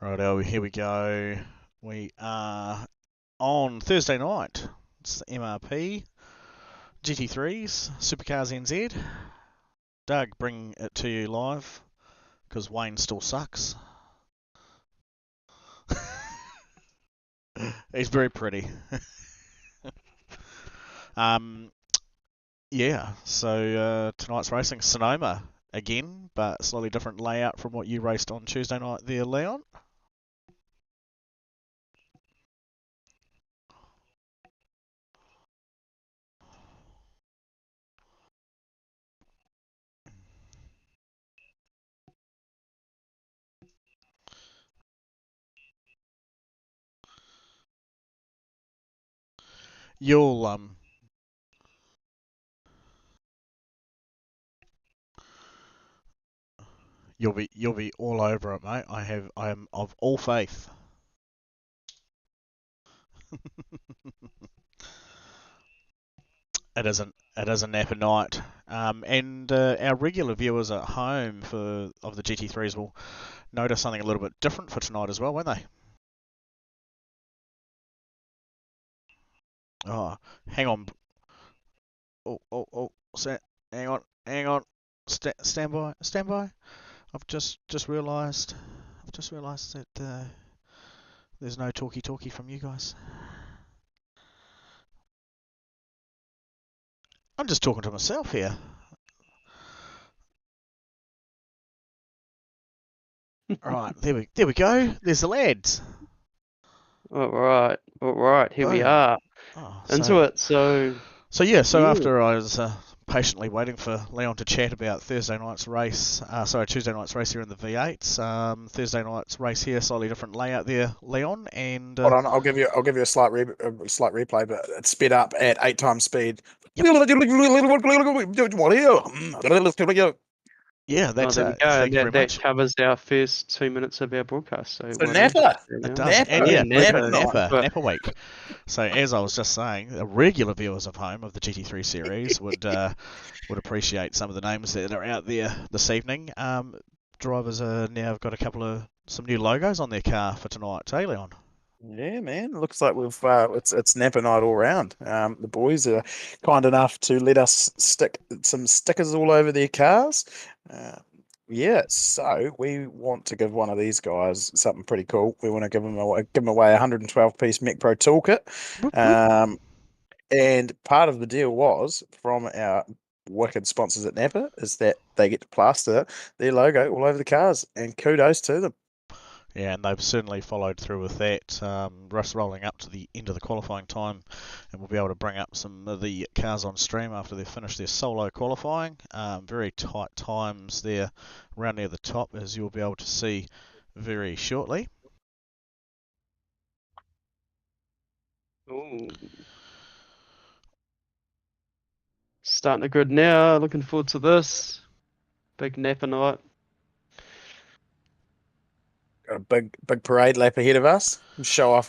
Righto, here we go. We are on Thursday night. It's the MRP GT3s, Supercars NZ. Doug, bring it to you live because Wayne still sucks. He's very pretty. Yeah, so tonight's racing Sonoma again, but slightly different layout from what you raced on Tuesday night there, Leon. You'll you'll be all over it, mate. I am of all faith. It is a Napa night, and our regular viewers at home of the GT3s will notice something a little bit different for tonight as well, won't they? Oh, hang on. Oh. Hang on. Stand by. Stand by. I've just realised. I've just realised that there's no talkie from you guys. I'm just talking to myself here. Right, there we go. There's the lads. All right. Here we are into So it. So yeah. So yeah. after I was patiently waiting for Leon to chat about Tuesday night's race here in the V8s. Thursday night's race here, slightly different layout there, Leon. And hold on, I'll give you a slight replay, but it's sped up at 8 times speed. Yep. Yeah, that's there we go. thank you very That much. covers our first 2 minutes of our broadcast. So Napa. It does. Napa. And yeah, Napa. Napa week. So as I was just saying, the regular viewers of home of the GT3 series would appreciate some of the names that are out there this evening. Drivers are now got some new logos on their car for tonight, eh, Leon? Yeah, man. Looks like we've it's Napa night all round. The boys are kind enough to let us stick some stickers all over their cars. Yeah, so we want to give one of these guys something pretty cool. We want to give them away a 112-piece Mech Pro toolkit. And part of the deal was from our wicked sponsors at Napa is that they get to plaster their logo all over the cars, and kudos to them. Yeah, and they've certainly followed through with that. Russ rolling up to the end of the qualifying time, and we'll be able to bring up some of the cars on stream after they've finished their solo qualifying. Very tight times there around near the top, as you'll be able to see very shortly. Ooh. Starting the grid now. Looking forward to this. Big Napa night. Got a big parade lap ahead of us. Show off.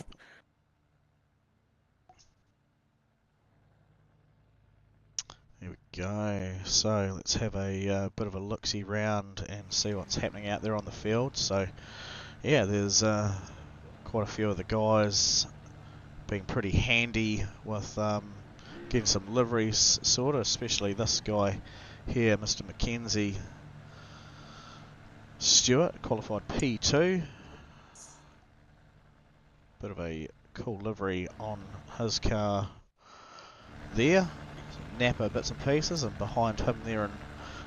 There we go. So let's have a bit of a look-see round and see what's happening out there on the field. So yeah, there's quite a few of the guys being pretty handy with getting some liveries sorted, especially this guy here, Mr. Mackenzie Stewart, qualified P2. Bit of a cool livery on his car there. Some Napa bits and pieces, and behind him there in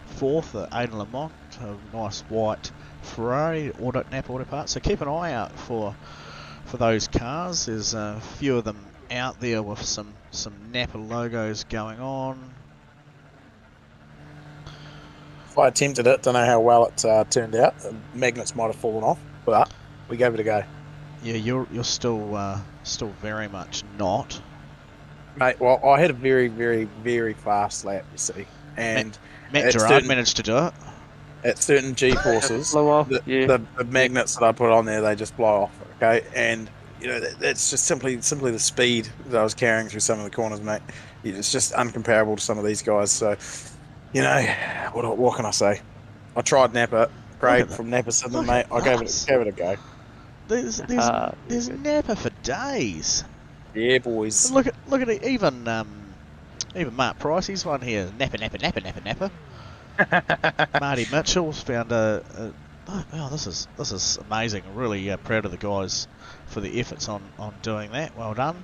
fourth, Aidan Lamont, a nice white Ferrari Napa Auto Parts. So keep an eye out for those cars. There's a few of them out there with some Napa logos going on. I attempted it. Don't know how well it turned out. The magnets might have fallen off, but we gave it a go. Yeah, you're still very much not, mate. Well, I had a very, very, very fast lap, you see, and Matt Gerard managed to do it. At certain G-forces, the magnets that I put on there, they just blow off. Okay, and you know that's just simply the speed that I was carrying through some of the corners, mate. It's just uncomparable to some of these guys. So, you know, what can I say? I tried Napa, Craig from Napa Sydney, mate. I gave it a go. There's Very good. Napa for days. Yeah, boys. Look at it. Even Mark Pricey's one here. Napa. Marty Mitchell's found oh, wow, this is amazing. Really proud of the guys for the efforts on doing that. Well done.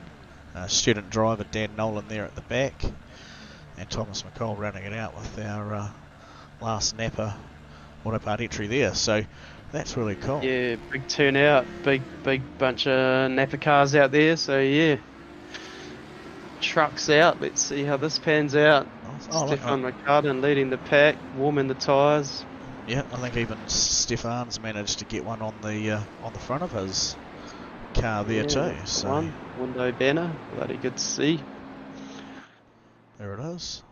Student driver Dan Nolan there at the back, and Thomas McCall running it out with our last Napa auto part entry there. So that's really cool. Yeah, big turnout, big bunch of Napa cars out there. So yeah, trucks out. Let's see how this pans out. Oh, look, Stefan McCartan leading the pack, warming the tyres. yeah, I think even Stefan's managed to get one on the front of his car there too. So One window banner, bloody good to see. there it is.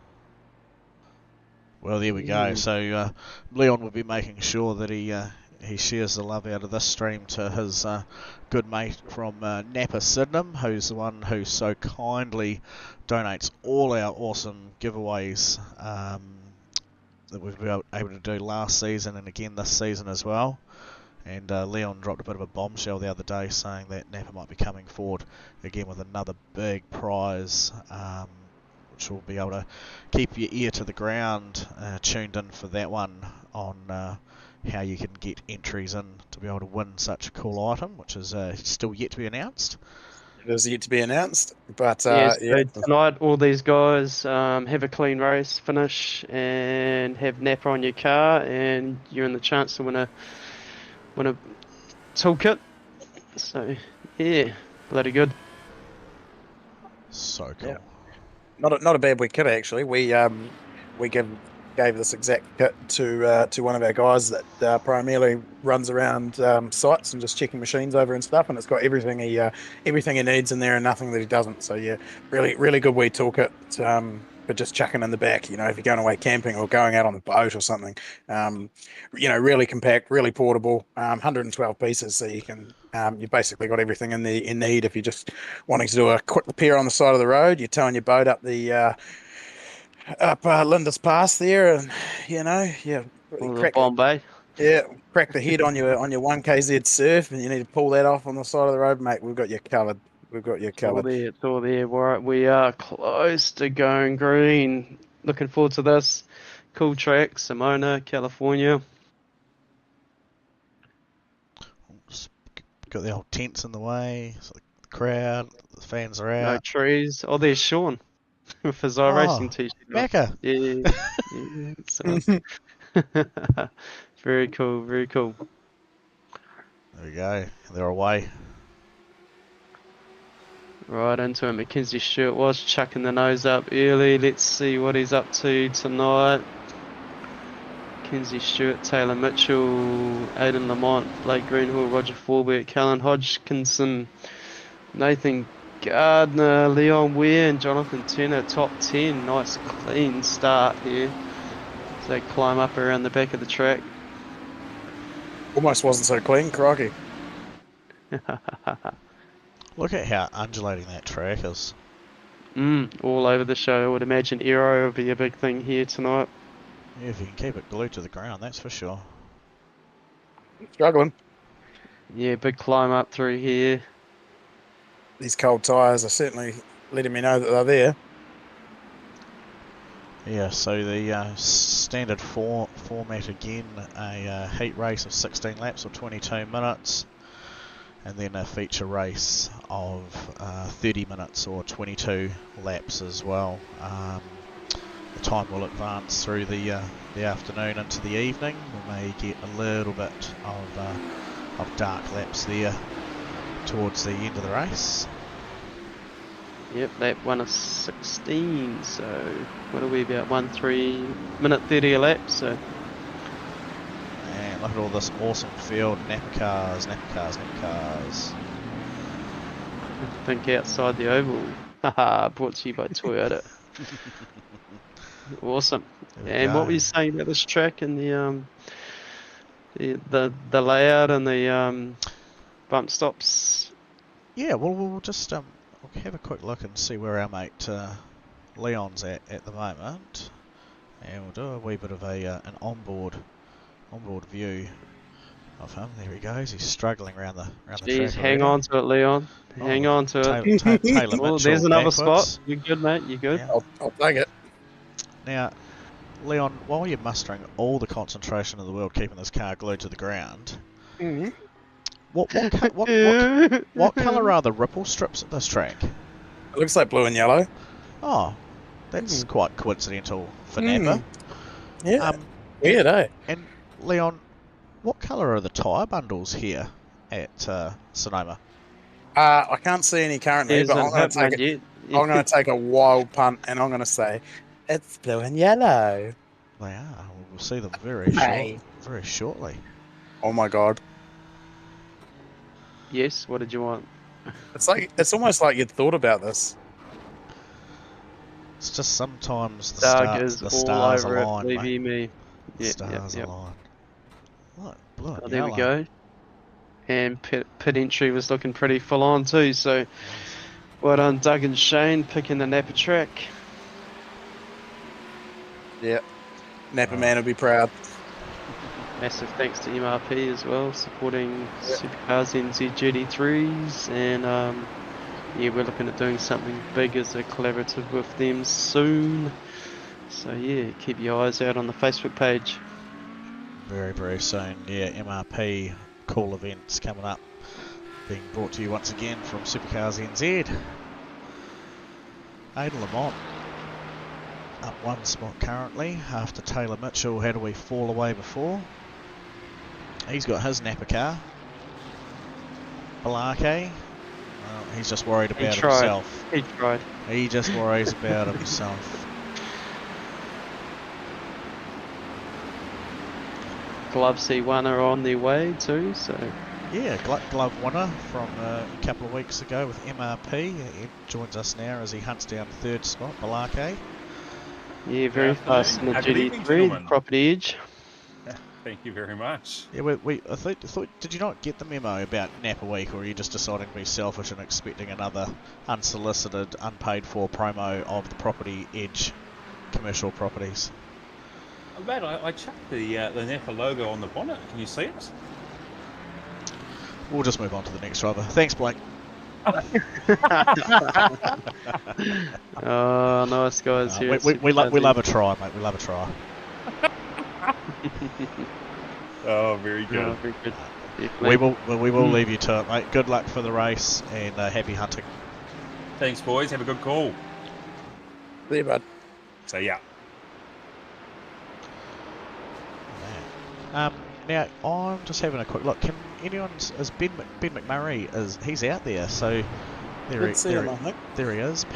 Well, there we go. So Leon will be making sure that he shares the love out of this stream to his good mate from Napa Sydenham, who's the one who so kindly donates all our awesome giveaways that we've been able to do last season and again this season as well. And Leon dropped a bit of a bombshell the other day saying that Napa might be coming forward again with another big prize, which will be able to keep your ear to the ground tuned in for that one on how you can get entries in to be able to win such a cool item, which is still yet to be announced. It is yet to be announced, but So yeah. tonight all these guys have a clean race finish and have Napa on your car, and you're in the chance to win a toolkit. So yeah, bloody good. So cool. Yeah. Not a bad wee kit actually. We gave this exact kit to one of our guys that primarily runs around sites and just checking machines over and stuff, and it's got everything he needs in there and nothing that he doesn't. So yeah, really good wee toolkit. But just chucking in the back, if you're going away camping or going out on the boat or something, really compact, really portable, 112 pieces, so you've basically got everything in need if you're just wanting to do a quick repair on the side of the road. You're towing your boat up Linda's Pass there, and yeah, All the crack Bombay. crack the head on your 1KZ surf, and you need to pull that off on the side of the road, mate. We've got you covered. We've got you It's all covered. there. It's all there. We are close to going green. Looking forward to this. Cool track, Simona, California. Just got the old tents in the way, so the crowd, the fans are No out. trees. Oh, there's Sean with his racing t-shirt on. Macca. Yeah. So. Very cool. Very cool. There we go. They're away. Right into it. Mackenzie Stewart was chucking the nose up early. Let's see what he's up to tonight. Mackenzie Stewart, Taylor Mitchell, Aidan Lamont, Blake Greenhill, Roger Forbert, Callan Hodgkinson, Nathan Gardner, Leon Weir, and Jonathan Turner, top 10. Nice clean start here as they climb up around the back of the track. Almost wasn't so clean, crikey. Look at how undulating that track is. All over the show. I would imagine aero will be a big thing here tonight. Yeah, if you can keep it glued to the ground, that's for sure. Struggling. Yeah, big climb up through here. These cold tyres are certainly letting me know that they're there. Yeah, so the standard format again, a heat race of 16 laps or 22 minutes, and then a feature race of 30 minutes or 22 laps as well. The time will advance through the afternoon into the evening. We may get a little bit of dark laps there towards the end of the race. Yep, lap 1 of 16, so what are we about 1 minute 30 a lap, so And look at all this awesome field, Napa cars. I think outside the oval. Haha, brought to you by Toyota. Awesome. And what were you saying about this track and the layout and the bump stops? Yeah, well, we'll just we'll have a quick look and see where our mate Leon's at the moment, and we'll do a wee bit of an onboard view of him. There he goes. He's struggling around the Jeez, track. hang on to it, Leon. Hang on to it. Taylor Oh, Mitchell there's another backwards. spot. You good, mate? You good? Yeah. I'll take it. Now, Leon, while you're mustering all the concentration in the world, keeping this car glued to the ground, what colour are the ripple strips at this track? It looks like blue and yellow. Oh, that's quite coincidental for Napa. Yeah. Weird, eh? And Leon, what colour are the tyre bundles here at Sonoma? I can't see any currently, but I'm going to take a wild punt, and I'm going to say it's blue and yellow. They are. We'll see them very shortly. Oh my god! Yes. What did you want? It's almost like you'd thought about this. It's just sometimes the stars align, it, believe me. The stars align. Look, blue and there yellow. we go. And pit entry was looking pretty full on too, so well done Doug and Shane picking the Napa track. Yeah, Napa man will be proud. Massive thanks to MRP as well, supporting Supercars NZ GT3s, and yeah, we're looking at doing something big as a collaborative with them soon. So yeah, keep your eyes out on the Facebook page. Very soon. Yeah, MRP cool events coming up, being brought to you once again from Supercars NZ. Aidan Lamont up one spot currently after Taylor Mitchell had a wee fall away before. He's got his Napa car. Balake, well, he's just worried about himself. He tried. He just worries about himself. Glove C1 are on their way too, so... Yeah, glove winner from a couple of weeks ago with MRP. He joins us now as he hunts down third spot, Balake. Yeah, very fast in the GT3, property edge. Thank you very much. Yeah, I thought, did you not get the memo about Napa Week, or are you just deciding to be selfish and expecting another unsolicited, unpaid for promo of the property edge commercial properties? Oh, mate, I chucked the Napa logo on the bonnet. Can you see it? We'll just move on to the next driver. Thanks, Blake. Oh, nice guys here. We love a try, mate. We love a try. Oh, very good. Oh, very good. We will leave you to it, mate. Good luck for the race and happy hunting. Thanks, boys. Have a good call. See you, bud. See ya. Now I'm just having a quick look. Can anyone? Is Ben McMurray? He's out there? So there he is.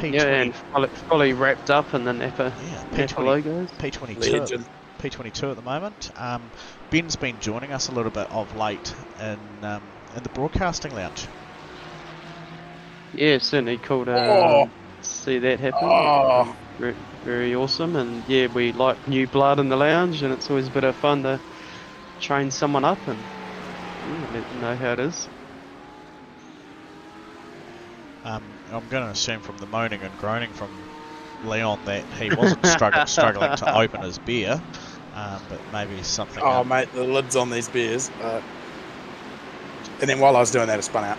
Yeah, and fully wrapped up in the Napa, Napa logos. P22. P22 at the moment. Ben's been joining us a little bit of late in the broadcasting lounge. Yeah, certainly cool to see that happen. Very, very awesome, and yeah, we like new blood in the lounge, and it's always a bit of fun to train someone up and let them know how it is. I'm going to assume from the moaning and groaning from Leon that he wasn't struggling to open his beer, but maybe something. Oh, mate, the lid's on these beers. And then while I was doing that, it spun out.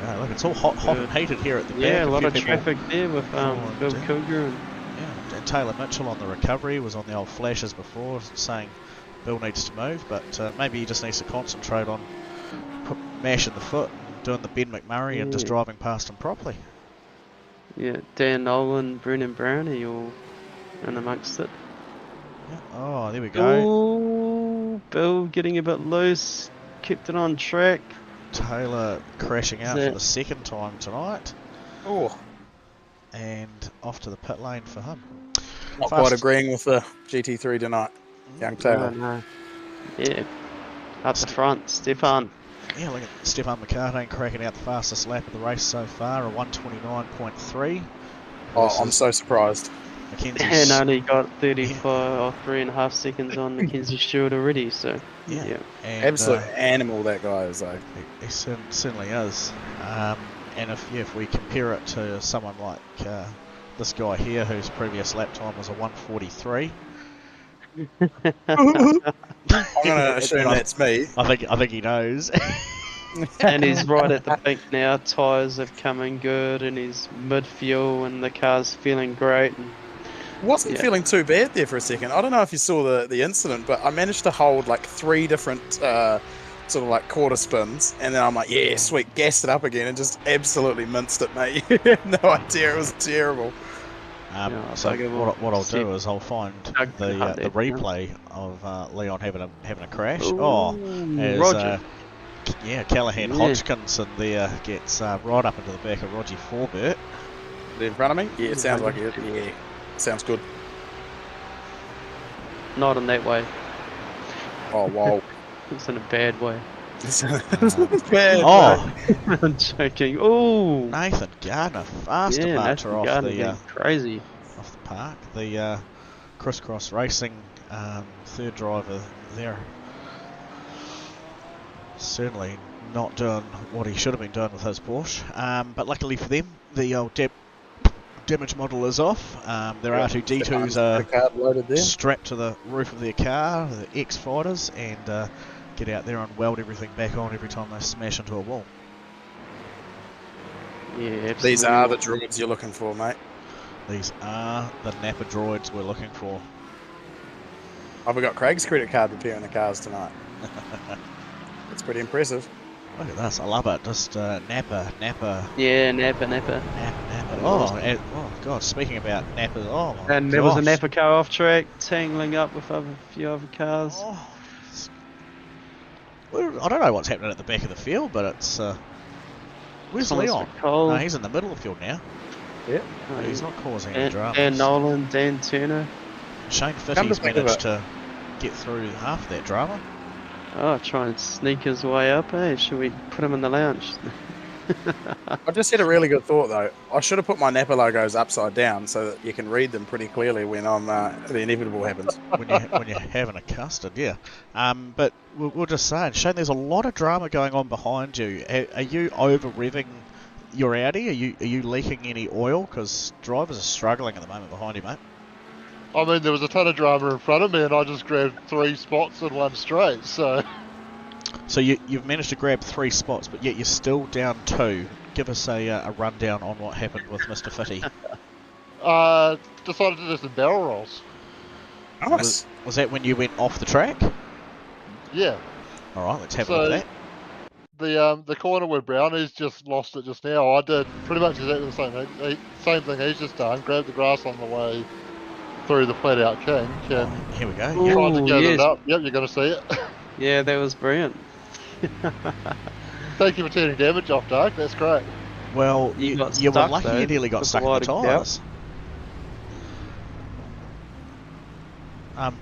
Yeah, look, it's all hot and heated here at the back. Yeah, a lot of traffic there with Bill Cougar and Taylor Mitchell on the recovery, was on the old flashes before, saying Bill needs to move, but maybe he just needs to concentrate on mashing the foot, and doing the Ben McMurray and just driving past him properly. Yeah, Dan Nolan, Brennan Brownie all in amongst it. Yeah. Oh, there we go. Oh, Bill getting a bit loose, kept it on track. Taylor crashing out for the second time tonight. Oh. And off to the pit lane for him. Not quite agreeing with the GT3 tonight, young Taylor. No. Yeah, up the front, Stefan. Yeah, look at Stefan McCartney cracking out the fastest lap of the race so far, a 1:29.3. Oh, I'm so surprised. And only got 3.5 seconds on Mackenzie Stewart already, so yeah. And, absolute animal that guy is, though. He certainly is. And if we compare it to someone like this guy here, whose previous lap time was a 1:43, I'm gonna assume that's me. I think he knows. And he's right at the peak now. Tyres have come in good, and he's mid-fuel, and the car's feeling great. And Wasn't Yeah. feeling too bad there for a second. I don't know if you saw the incident, but I managed to hold like 3 different sort of like quarter spins, and then I'm like, yeah, sweet, gassed it up again, and just absolutely minced it, mate. You had no idea, it was terrible. Yeah, So bugger will what I'll see- do is I'll find Tug the hard there, replay of Leon having a crash. Ooh, As Roger. Callahan Yeah. Hodgkinson there gets right up into the back of Roger Forbert. In front of me? Yeah, it sounds like it. Yeah, sounds good. Not in that way. Oh, wow. It's in a bad way. Bad, Oh, I'm joking. Oh, Nathan Gardner, fast yeah, departure Nathan off Gardner the being crazy. off the park. The crisscross racing third driver there. Certainly not doing what he should have been doing with his Porsche. But luckily for them, the old damage model is off. Their R2D2s are loaded there. strapped to the roof of their car, the X-Fighters, and get out there and weld everything back on every time they smash into a wall. Yeah, absolutely. These are the droids you're looking for, mate. These are the Napa droids we're looking for. I've got Craig's credit card repairing the cars tonight. It's pretty impressive. Look at this, I love it. Just Napa. Yeah, Napa. Oh God, speaking about Napa, oh my And there was a gosh. Napa car off track, tangling up with a few other cars. Oh, I don't know what's happening at the back of the field, but it's... where's Thomas Leon? McCall. No, he's in the middle of the field now. Yeah. Oh, He's not causing any Dan, dramas. Dan Nolan, Dan Turner. Shane Come to Fitty's think of managed it. to get through half of that drama. Oh, try and sneak his way up, eh? Should we put him in the lounge? I just had a really good thought though. I should have put my Napa logos upside down so that you can read them pretty clearly when the inevitable happens. when you're having a custard, yeah. But we'll just say, Shane, there's a lot of drama going on behind you. Are you over revving your Audi? Are you leaking any oil? Because drivers are struggling at the moment behind you, mate. I mean, there was a ton of drama in front of me, and I just grabbed 3 spots in one straight. So So you've managed to grab 3 spots, but yet you're still down 2. Give us a rundown on what happened with Mr. Fitty. decided to do some barrel rolls. Nice. Was that when you went off the track? Yeah, All right, let's have a look at that. the corner where Brownie's just lost it just now. I did pretty much exactly the same thing. Same thing he's just done. Grabbed the grass on the way through the flat out kink and Here we go. Ooh. Yep. tried to gather yes. it up. Yep, you're going to see it. Yeah, that was brilliant. Thank you for turning damage off, Doug. That's great. Well, You you got were stuck, lucky though. you nearly got Took a stuck in the lot of tyres.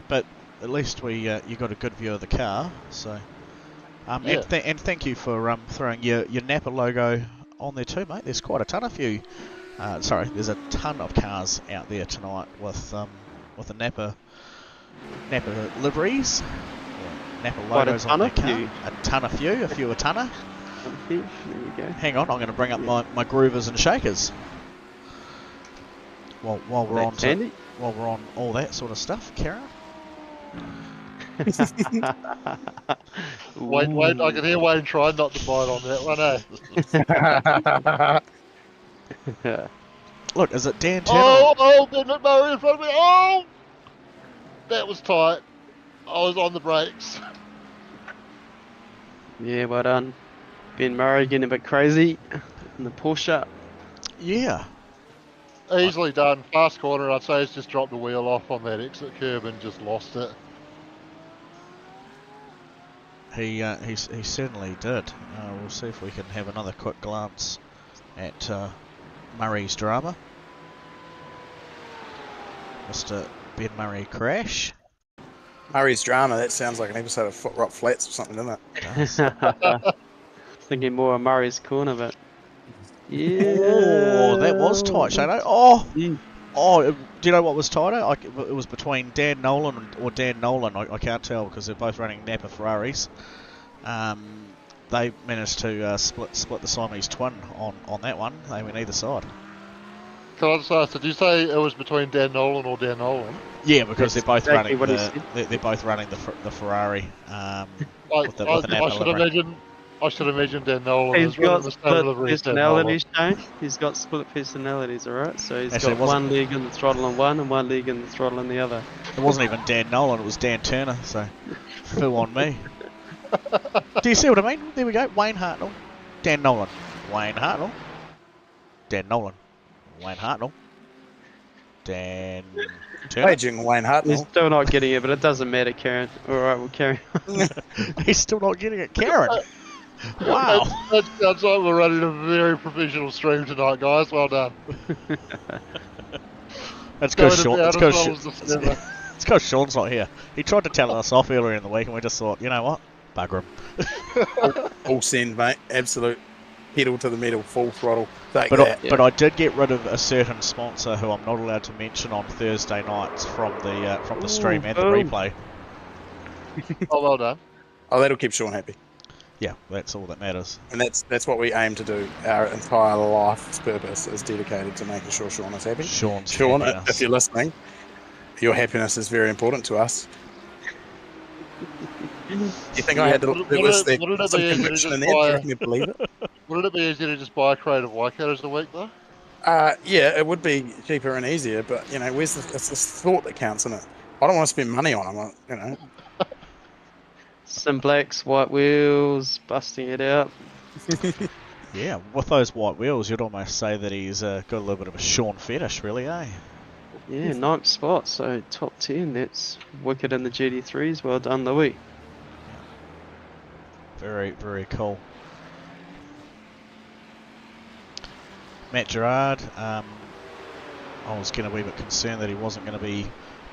But at least you got a good view of the car. So, Yeah. and thank you for throwing your Napa logo on there too, mate. There's quite a ton of there's a ton of cars out there tonight with the Napa liveries, or Napa Quite a logos ton on their of car. few. A few a tonner. There you go. Hang on, I'm going to bring up my groovers and shakers. While we're on That's handy. while we're on all that sort of stuff, Karen. Wait, I can hear Wayne trying not to bite on that one, eh? Look, is it Dan Turner? Oh, Ben McMurray in front of me. Oh! That was tight. I was on the brakes. Yeah, well done. Ben Murray getting a bit crazy in the Porsche. Yeah. Easily done. Fast corner, I'd say he's just dropped the wheel off on that exit curb and just lost it. He certainly did. We'll see if we can have another quick glance at Murray's drama. Mr. Ben Murray crash. Murray's drama, that sounds like an episode of Foot Rock Flats or something, doesn't it? Thinking more of Murray's corner, but yeah. Oh, that was tight, Shano. Oh, Yeah. oh, do you know what was tighter? It was between Dan Nolan or Dan Nolan. I can't tell because they're both running Napa Ferraris. They managed to split the Siamese twin on that one. They went either side. can I just ask, did you say it was between Dan Nolan or Dan Nolan? Yeah, because That's they're both exactly running what he they're both running the Ferrari with the I Napa should livery. imagine Dan Nolan He's is running got the same split livery as Dan Nolan. personalities, Shane. He's got split personalities, alright? So he's Actually, it got wasn't- one leg in the throttle on one and one leg in the throttle on the other. It wasn't even Dan Nolan, it was Dan Turner, so foo on me. Do you see what I mean? There we go. Wayne Hartnell, Dan Nolan. Wayne Hartnell, Dan Nolan. Wayne Hartnell, Dan Turner. Aging Wayne He's Hartnell. still not getting it, but it doesn't matter, Karen. Alright, we'll carry on. He's still not getting it. Karen. Wow. That sounds like we're running a very professional stream tonight, guys. Well done. That's because Going Sean. about It's as well because as the Snapper. it's because Sean's not here. He tried to tell us off earlier in the week, and we just thought, you know what, bugger him. All send, mate. Absolute pedal to the metal, full throttle. Take But that. but I did get rid of a certain sponsor who I'm not allowed to mention on Thursday nights from the stream and the boom. replay. Oh, well done. Oh, that'll keep Sean happy. Yeah, that's all that matters. And that's what we aim to do. Our entire life's purpose is dedicated to making sure Sean is happy. Sean's Sean, happiness. if you're listening, your happiness is very important to us. You think I had to Would list it- there would it some be easy to conviction just in there? Do you buy- reckon you believe it? Wouldn't it be easier to just buy a crate of Waikatos a week, though? Yeah, it would be cheaper and easier, but you know, it's this thought that counts, isn't it? I don't want to spend money on them, you know. Some blacks, white wheels, busting it out. Yeah, with those white wheels, you'd almost say that he's got a little bit of a Sean fetish, really, eh? Yeah, ninth spot, so top 10. That's wicked in the GT3s. Well done, Louis. Very, very cool. Matt Gerard, I was getting a wee bit concerned that he wasn't going to be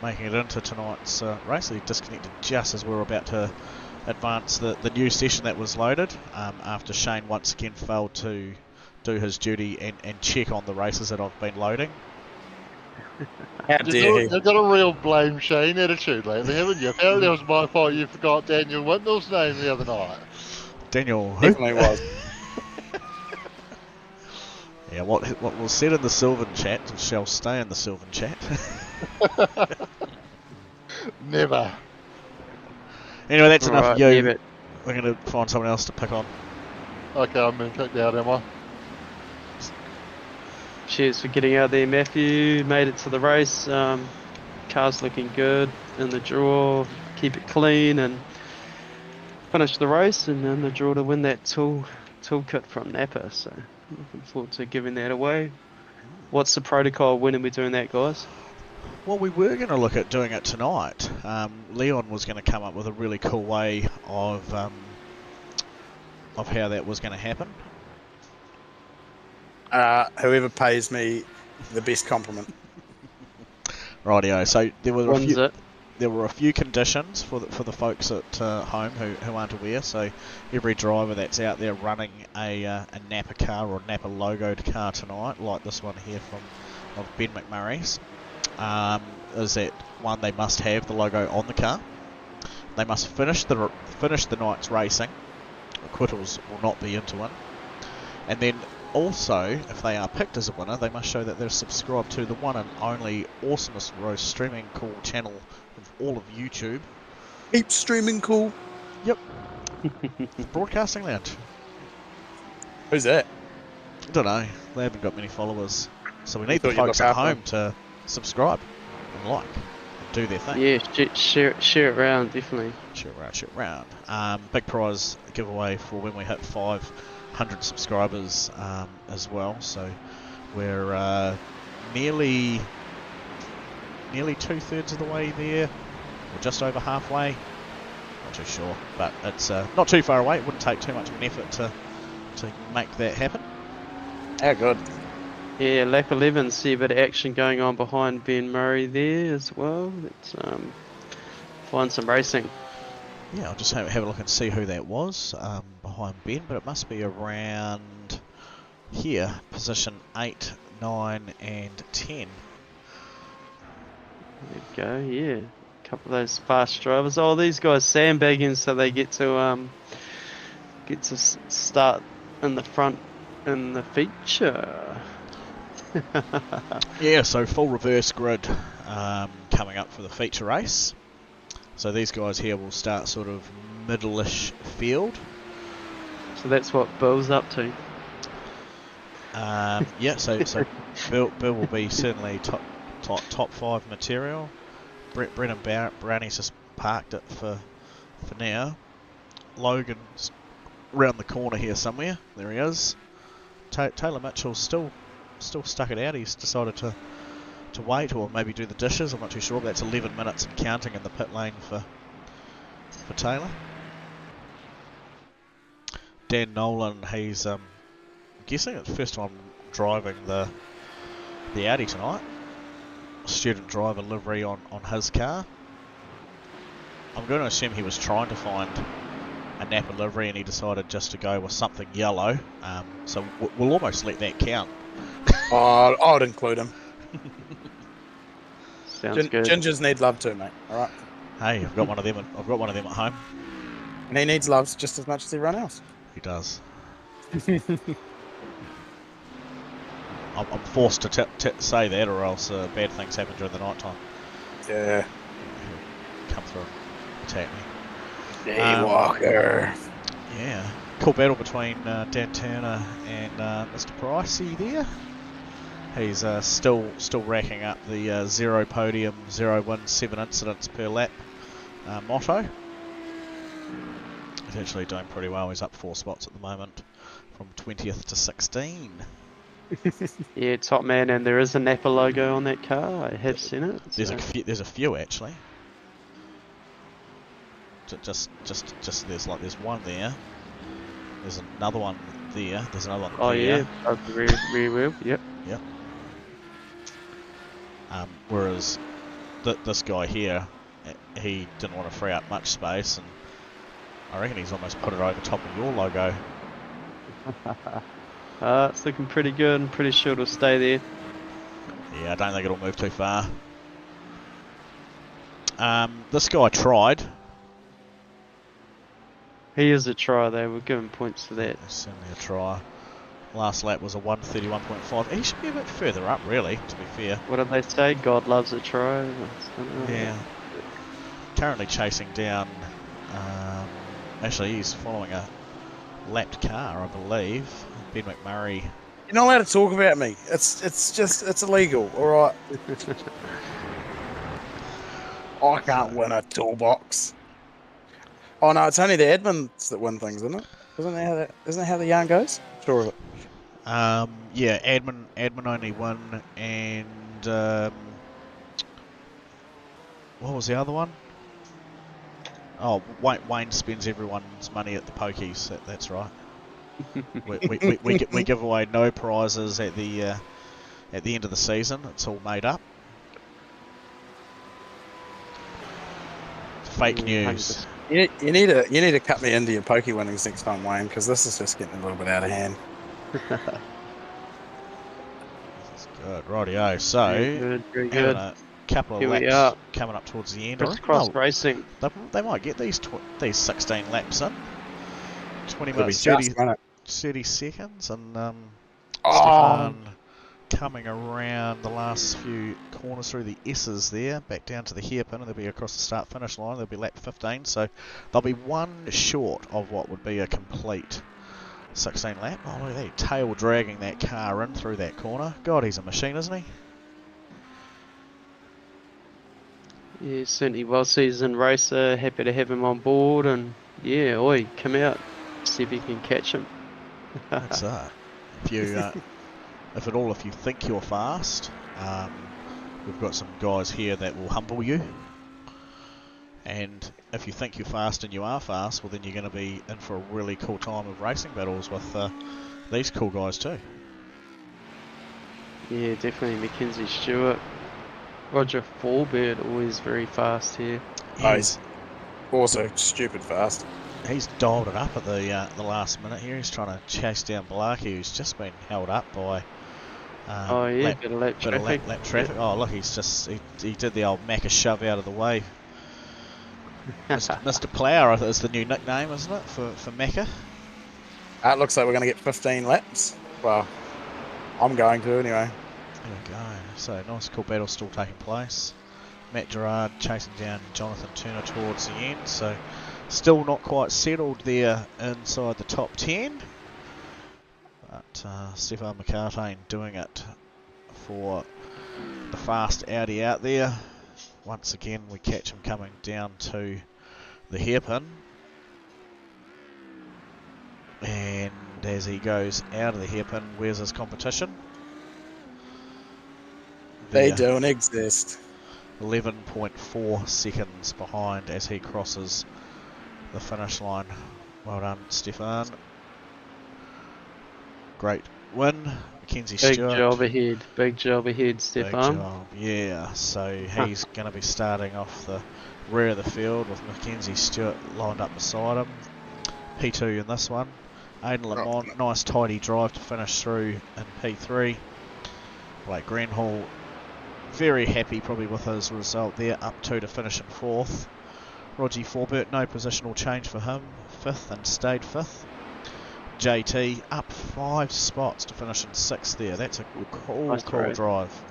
making it into tonight's race. He disconnected just as we were about to advance the new session that was loaded, after Shane once again failed to do his duty and check on the races that I've been loading. How dare he? You've got a real blame Shane attitude lately, haven't you? Apparently it was my fault you forgot Daniel Windmill's name the other night. Daniel, who? Definitely was. Yeah, what was said in the Sylvan chat shall stay in the Sylvan chat. Never. Anyway, that's enough Alright, of you. leave it. We're going to find someone else to pick on. Okay, I'm being kicked out, am I? Cheers for getting out there, Matthew. Made it to the race. Car's looking good in the draw. Keep it clean and finish the race, and in the draw to win that toolkit from Napa. So looking forward to giving that away. What's the protocol? When are we doing that, guys? Well, we were going to look at doing it tonight. Leon was going to come up with a really cool way of how that was going to happen. Whoever pays me the best compliment. Rightio. So there were When's it? a few conditions for the folks at home who aren't aware. So every driver that's out there running a Napa car or Napa logoed car tonight, like this one here of Ben McMurray's, is that one, they must have the logo on the car. They must finish the night's racing. Acquittals will not be into it. And then also, if they are picked as a winner, they must show that they're subscribed to the one and only awesomest roast streaming cool channel of all of YouTube. Keep streaming cool. Yep. Broadcasting Lounge. Who's that? I don't know. They haven't got many followers. So we need thought the you'd folks look at after home to subscribe and like and do their thing. Yeah, share it around, definitely. Share it round. Big prize giveaway for when we hit 500 subscribers as well. So we're nearly 2/3 of the way there. We're just over halfway. Not too sure, but it's not too far away. It wouldn't take too much of an effort to make that happen. How good. Yeah, lap 11, see a bit of action going on behind Ben Murray there as well. Let's find some racing. Yeah, I'll just have a look and see who that was behind Ben, but it must be around here, position 8, 9 and 10. There we go, yeah. A couple of those fast drivers. Oh, these guys sandbagging so they get to start in the front in the feature. Yeah, so full reverse grid coming up for the feature race. So these guys here will start sort of middle-ish field. So that's what Bill's up to. Yeah, so Bill will be certainly top 5 material. Brennan Brownie's just parked it for now. Logan's round the corner here somewhere. There he is. Taylor Mitchell's still stuck it out. He's decided to wait or maybe do the dishes. I'm not too sure. But that's 11 minutes and counting in the pit lane for Taylor. Dan Nolan, he's guessing it's the first time driving the Audi tonight. Student driver livery on his car. I'm going to assume he was trying to find a Napa livery and he decided just to go with something yellow. So we'll almost let that count. Oh, I'd include him. Sounds good. Gingers need love too, mate. All right, Hey, I've got one of them at home. and he needs love just as much as everyone else. He does. I'm forced to say that, or else bad things happen during the night time. Yeah. Come through and attack me. Daywalker. Yeah. Cool battle between Dan Turner and Mr. Pricey there. He's still racking up the 0 podium, 0 wins, 7 incidents per lap motto. He's actually doing pretty well. He's up 4 spots at the moment, from 20th to 16. Yeah, top man, and there is a Napa logo on that car. I have seen it. There's So. there's a few actually. Just there's one there. There's another one there. There's another one Oh there. yeah, rear wheel. Yep. Yep. Whereas this guy here, he didn't want to free up much space, and I reckon he's almost put it over top of your logo. It's looking pretty good. I'm pretty sure it'll stay there. Yeah, I don't think it'll move too far. This guy tried. He is a try though. We're giving points to that. Certainly a try. Last lap was a 1:31.5. He should be a bit further up, really, to be fair. What did they say? God loves a try. Yeah. Currently chasing down. Actually, he's following a lapped car, I believe. Ben McMurray. You're not allowed to talk about me. It's illegal. All right. I can't win a toolbox. Oh no, it's only the admins that win things, isn't it? Isn't that how the yarn goes? Sure of it. Yeah, admin only won, and what was the other one? Oh, Wayne spends everyone's money at the pokies. That's right. we give away no prizes at the end of the season. It's all made up. Fake news. You need to cut me into your pokey winnings next time, Wayne, because this is just getting a little bit out of hand. That's good, rightio. So, very good. a couple of Here we laps are. coming up towards the end. Crisscross racing. They might get these 16 laps in. 20 Could be minutes, just, won't it? 30 seconds, and Oh, Stefan coming around the last few corners through the S's there, back down to the hairpin, and they'll be across the start-finish line. They'll be lap 15, so they'll be one short of what would be a complete 16 lap. Oh, look at that, tail dragging that car in through that corner. God, he's a machine, isn't he? Yeah, certainly well-seasoned racer. Happy to have him on board, and yeah, oi, come out, see if you can catch him. That's that. If you, if you think you're fast, we've got some guys here that will humble you. And if you think you're fast and you are fast, well then you're going to be in for a really cool time of racing battles with these cool guys too. Yeah, definitely Mackenzie Stewart. Roger Forbird, always very fast here. He's also stupid fast. He's dialed it up at the last minute here. He's trying to chase down Blakey, who's just been held up by Bit of lap traffic. lap traffic. Oh look, he did the old Macca shove out of the way. Mr. Plough is the new nickname, isn't it, for Macca? It looks like we're going to get 15 laps. Well, I'm going to anyway. There we go. So nice cool battle still taking place. Matt Gerard chasing down Jonathan Turner towards the end. So still not quite settled there inside the top 10. But Stefan McCartane doing it for the fast Audi out there. Once again we catch him coming down to the hairpin. And as he goes out of the hairpin, where's his competition? They There. don't exist. 11.4 seconds behind as he crosses the finish line. Well done, Stefan. Great win. Mackenzie Big Stewart. job ahead. Big job ahead, Big Stefan. job, yeah. So he's going to be starting off the rear of the field with Mackenzie Stewart lined up beside him. P2 in this one. Aidan Lamont, nice tidy drive to finish through in P3. Blake Greenhall, very happy probably with his result there, up 2 to finish in 4th. Roger Forbert, no positional change for him, 5th and stayed 5th. JT up 5 spots to finish in 6th there. That's a cool, Nice cool drive. drive.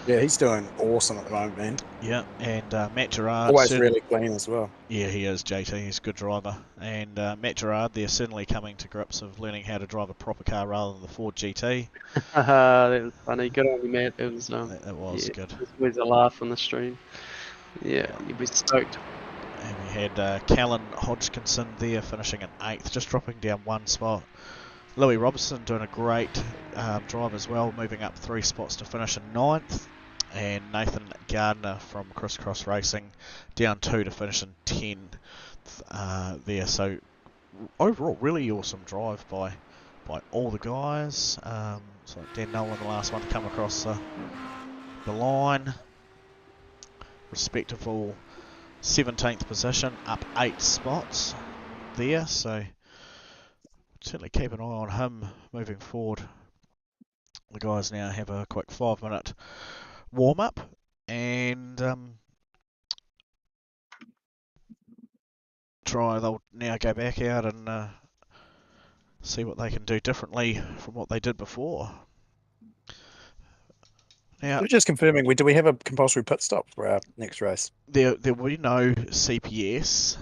Yeah, he's doing awesome at the moment, man. Yeah, and Matt Gerard. Always really clean as well. Yeah, he is, JT. He's a good driver. And Matt Gerard, they're certainly coming to grips of learning how to drive a proper car rather than the Ford GT. That was funny. Good on you, Matt. It was That was yeah, good. There's a laugh on the stream. Yeah, you'd be stoked. And we had Callan Hodgkinson there finishing in 8th, just dropping down 1 spot. Louis Robertson doing a great drive as well, moving up 3 spots to finish in 9th. And Nathan Gardner from Crisscross Racing down 2 to finish in 10th there. So overall, really awesome drive by all the guys. So Dan Nolan, the last one to come across the line. Respectable 17th position, up 8 spots there. So certainly keep an eye on him moving forward. The guys now have a quick 5-minute warm up and they'll now go back out and see what they can do differently from what they did before. Now, We're just confirming, do we have a compulsory pit stop for our next race? there will be no CPS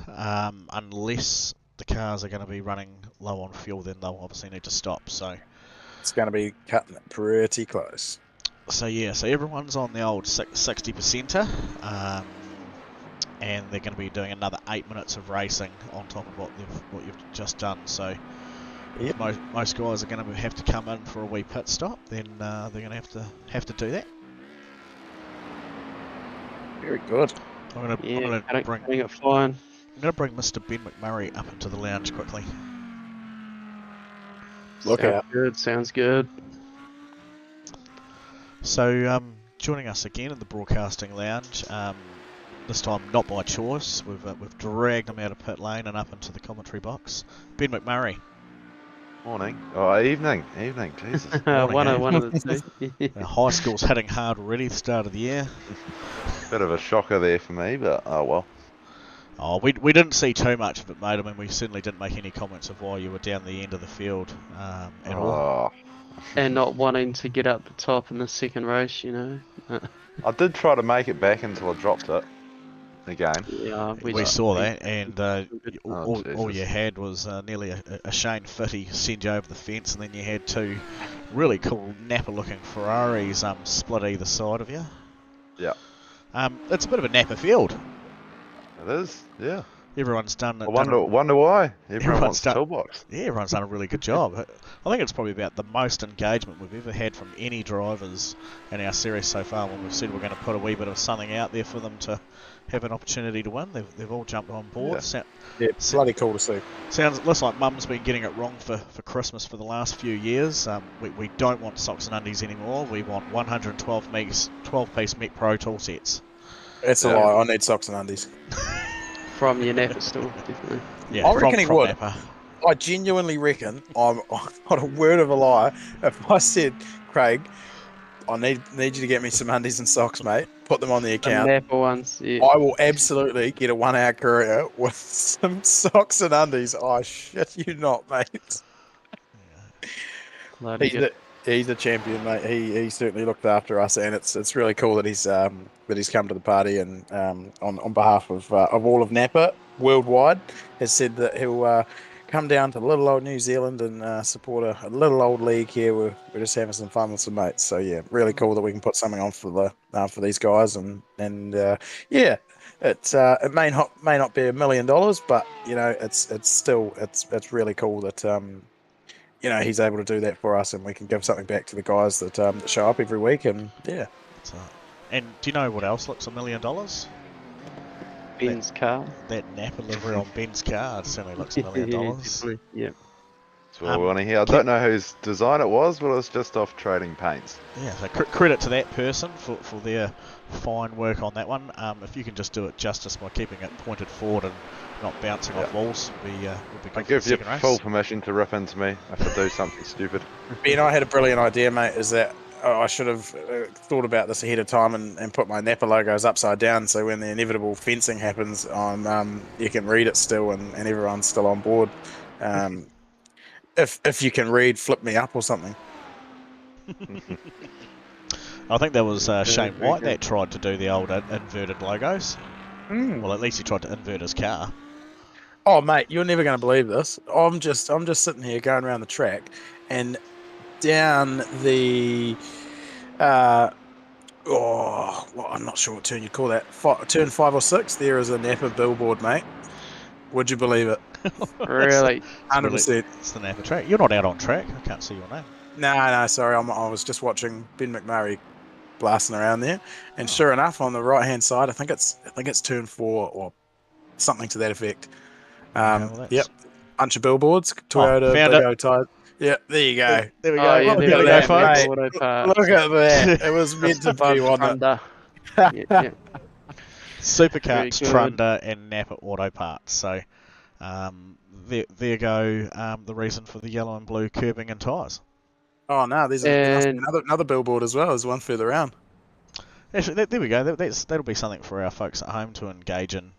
unless the cars are going to be running low on fuel, then they'll obviously need to stop. So It's going to be cutting it pretty close. So yeah, so everyone's on the old 60%er, and they're going to be doing another 8 minutes of racing on top of what you've just done. So Yep. most guys are going to have to come in for a wee pit stop. Then they're going to have to do that. Very good. I'm going Yeah, to bring getting it flying. Mr. Ben McMurray up into the lounge quickly. Look Sounds out. good. Sounds good. So joining us again in the broadcasting lounge. This time not by choice. We've dragged him out of pit lane and up into the commentary box. Ben McMurray. Morning. Oh, evening. Jesus. one eh? of the two. High school's hitting hard already at the start of the year. Bit of a shocker there for me, but oh well. Oh, we didn't see too much of it, mate. I mean, we certainly didn't make any comments of why you were down the end of the field at all. Oh, And not wanting to get up the top in the second race, you know. I did try to make it back until I dropped it again. Yeah, We saw that, and all Jesus. you had was nearly a Shane Fitty send you over the fence, and then you had 2 really cool Napa-looking Ferraris split either side of you. Yeah. It's a bit of a Napa field. It is, yeah. Everyone's done it. I wonder why. Everyone Everyone's wants done- toolbox. Yeah, everyone's done a really good job. I think it's probably about the most engagement we've ever had from any drivers in our series so far when we've said we're going to put a wee bit of something out there for them to have an opportunity to win. They've all jumped on board. Yeah. Yeah, it's bloody cool to see. Looks like Mum's been getting it wrong for Christmas for the last few years. We don't want socks and undies anymore. We want 12-piece Met Pro tool sets. That's a Yeah. lie. I need socks and undies. from your Napa store, definitely. Yeah, I reckon he would. Napa. I genuinely reckon I'm not a word of a lie. If I said, Craig, I need you to get me some undies and socks, mate. Put them on the The account. Napa ones, yeah. I will absolutely get a 1-hour courier with some socks and undies. I shit you not, mate. Bloody good. He's a champion, mate. He certainly looked after us, and it's really cool that he's come to the party and on behalf of all of Napa worldwide has said that he'll come down to little old New Zealand and support a little old league here. We're just having some fun with some mates. So yeah, really cool that we can put something on for these guys and yeah. It may not be $1 million, but you know it's still it's really cool that he's able to do that for us, and we can give something back to the guys that show up every week. And yeah, and do you know what else looks $1 million? Ben's car. That Napa livery on Ben's car certainly looks $1 million. Definitely, yeah. That's what I want to hear. I don't know whose design it was, but it was just off Trading Paints. Yeah, so credit to that person for their fine work on that one. If you can just do it justice by keeping it pointed forward and not bouncing off walls, would be good. I give you full permission to rip into me if I do something stupid. Ben, I had a brilliant idea, mate. Is that I should have thought about this ahead of time and put my Napa logos upside down, so when the inevitable fencing happens, you can read it still, and everyone's still on board. If you can read, flip me up or something. I think there was Shane White that tried to do the old inverted logos. Well, at least he tried to invert his car. Oh, mate, you're never going to believe this. I'm just sitting here going around the track, and down the I'm not sure what turn you call that. Turn 5 or 6. There is a Napa billboard, mate. Would you believe it? Really? 100%. It's the Napa track. You're not out on track. I can't see your name. No, sorry. I was just watching Ben McMurray blasting around there, and sure enough, on the right hand side, I think it's turn 4 or something to that effect. Yep, bunch of billboards. Toyota, found Big O tires. Yeah, there you go. There we go. Oh, yeah, Look there we at go, that, folks. Auto parts. Look at that. It was meant to be, wasn't it? Yeah. Supercarts, Very good. Trunda, and Napa Auto Parts. So there go the reason for the yellow and blue curbing and tyres. Oh no, there must be another billboard as well. There's one further around. Actually, there we go. That'll be something for our folks at home to engage in.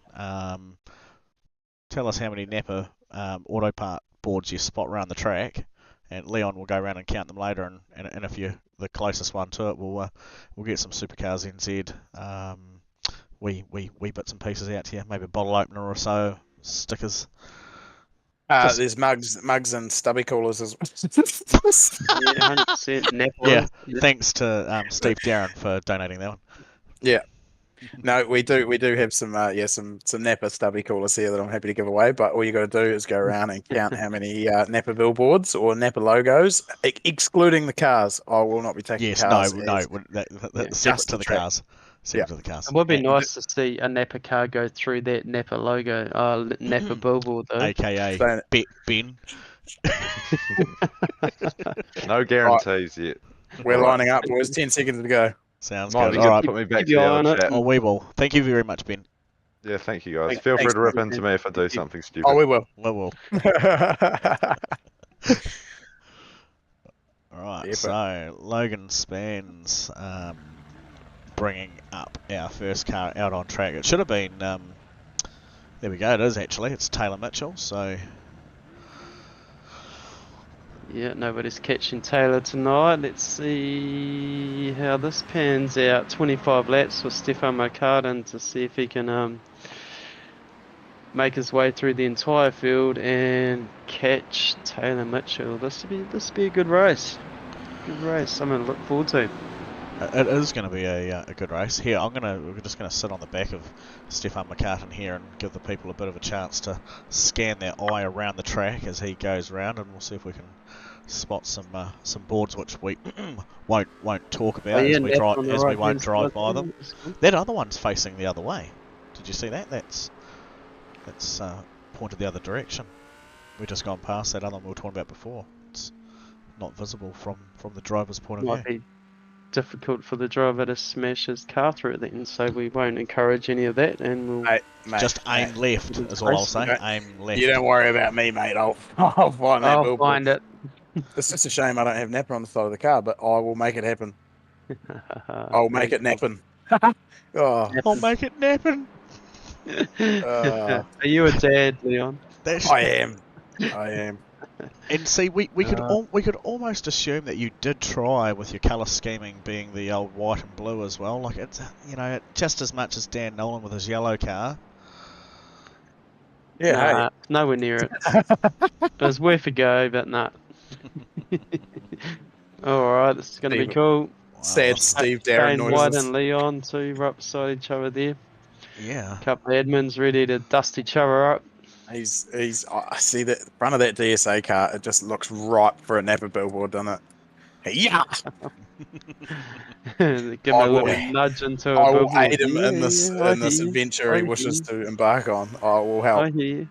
Tell us how many Napa auto part boards you spot around the track, and Leon will go around and count them later. And if you're the closest one to it, we'll get some Supercars NZ wee bits and pieces out to you. Maybe a bottle opener or so, stickers. There's mugs and stubby coolers as well. Yeah, 100% Napa. Yeah, thanks to Steve Darren for donating that one. Yeah. No, we do have some Napa stubby coolers here that I'm happy to give away, but all you got to do is go around and count how many Napa billboards or Napa logos, excluding the cars. I will not be taking cars. That's separate to the cars. Separate to the cars. It would be nice to see a Napa car go through that Napa logo, Napa billboard though. AKA Ben. No guarantees yet. We're lining up, boys. 10 seconds to go. Sounds Might good. be All good right. to put me back Keep to your the eye old on it. chat. Oh, we will. Thank you very much, Ben. Yeah, thank you guys. Thanks, Feel free to rip Ben. into me if I do something stupid. Oh, we will. We will. Alright, Yeah, so Logan Spans bringing up our first car out on track. It should have been, there we go, it is actually. It's Taylor Mitchell, so... Yeah, nobody's catching Taylor tonight. Let's see how this pans out. 25 laps for Stefan McCartan to see if he can make his way through the entire field and catch Taylor Mitchell. This will be a good race. Good race. Something to look forward to. It is going to be a good race. Here, we're just going to sit on the back of Stefan McCartan here and give the people a bit of a chance to scan their eye around the track as he goes around, and we'll see if we can spot some boards which we won't talk about as we won't drive by them. That other one's facing the other way. Did you see that? That's pointed the other direction. We've just gone past that other one we were talking about before. It's not visible from the driver's point of Might view. be difficult for the driver to smash his car through it then, so we won't encourage any of that, and we'll Mate, Just aim left is all I'll say. Aim left. You don't worry about me, mate. I'll find that I'll billboard. find it. It's just a shame I don't have Napa on the side of the car, but I will make it happen. I'll make it nappin'. Oh, I'll make it napping. Are you a dad, Leon? That's I am. And see, we could almost assume that you did try with your colour scheming being the old white and blue as well. Like it's just as much as Dan Nolan with his yellow car. Yeah, Nah, nowhere near it. It was worth a go, but nah. Alright, this is going to be Steve- cool. Wow, sad this- Steve Darren Kane White noises. and Leon too, right beside each other there. Yeah. Couple of admins ready to dust each other up. He's. I see that front of that DSA car. It just looks ripe for a Napa billboard, doesn't it? Yeah. Give him a little nudge into a I will billboard. aid him in I this hear you. adventure I he wishes hear to embark on. I will help. I hear you.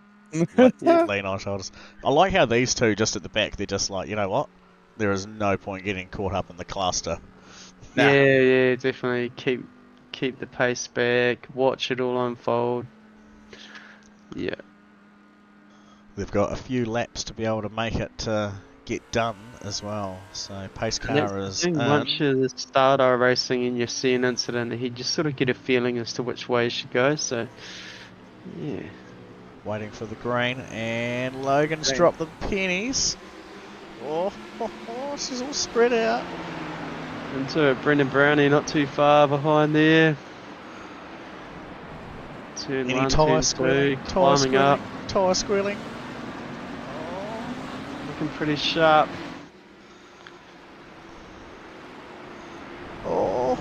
Yeah. Lean on shoulders. I like how these two just at the back. They're just like, you know what? There is no point getting caught up in the cluster. Nah. Yeah, definitely keep the pace back. Watch it all unfold. Yeah. They've got a few laps to be able to make it get done as well. So pace And that's car the is thing, in. once you start racing and you see an incident, you just sort of get a feeling as to which way you should go. So, yeah. Waiting for the green, and Logan's Green. dropped the pennies. Oh, she's all spread out. Into Brendan Brownie, not too far behind there. Turn Any one, tyre turn squealing, two, climbing up, tyre squealing. looking pretty sharp. Oh,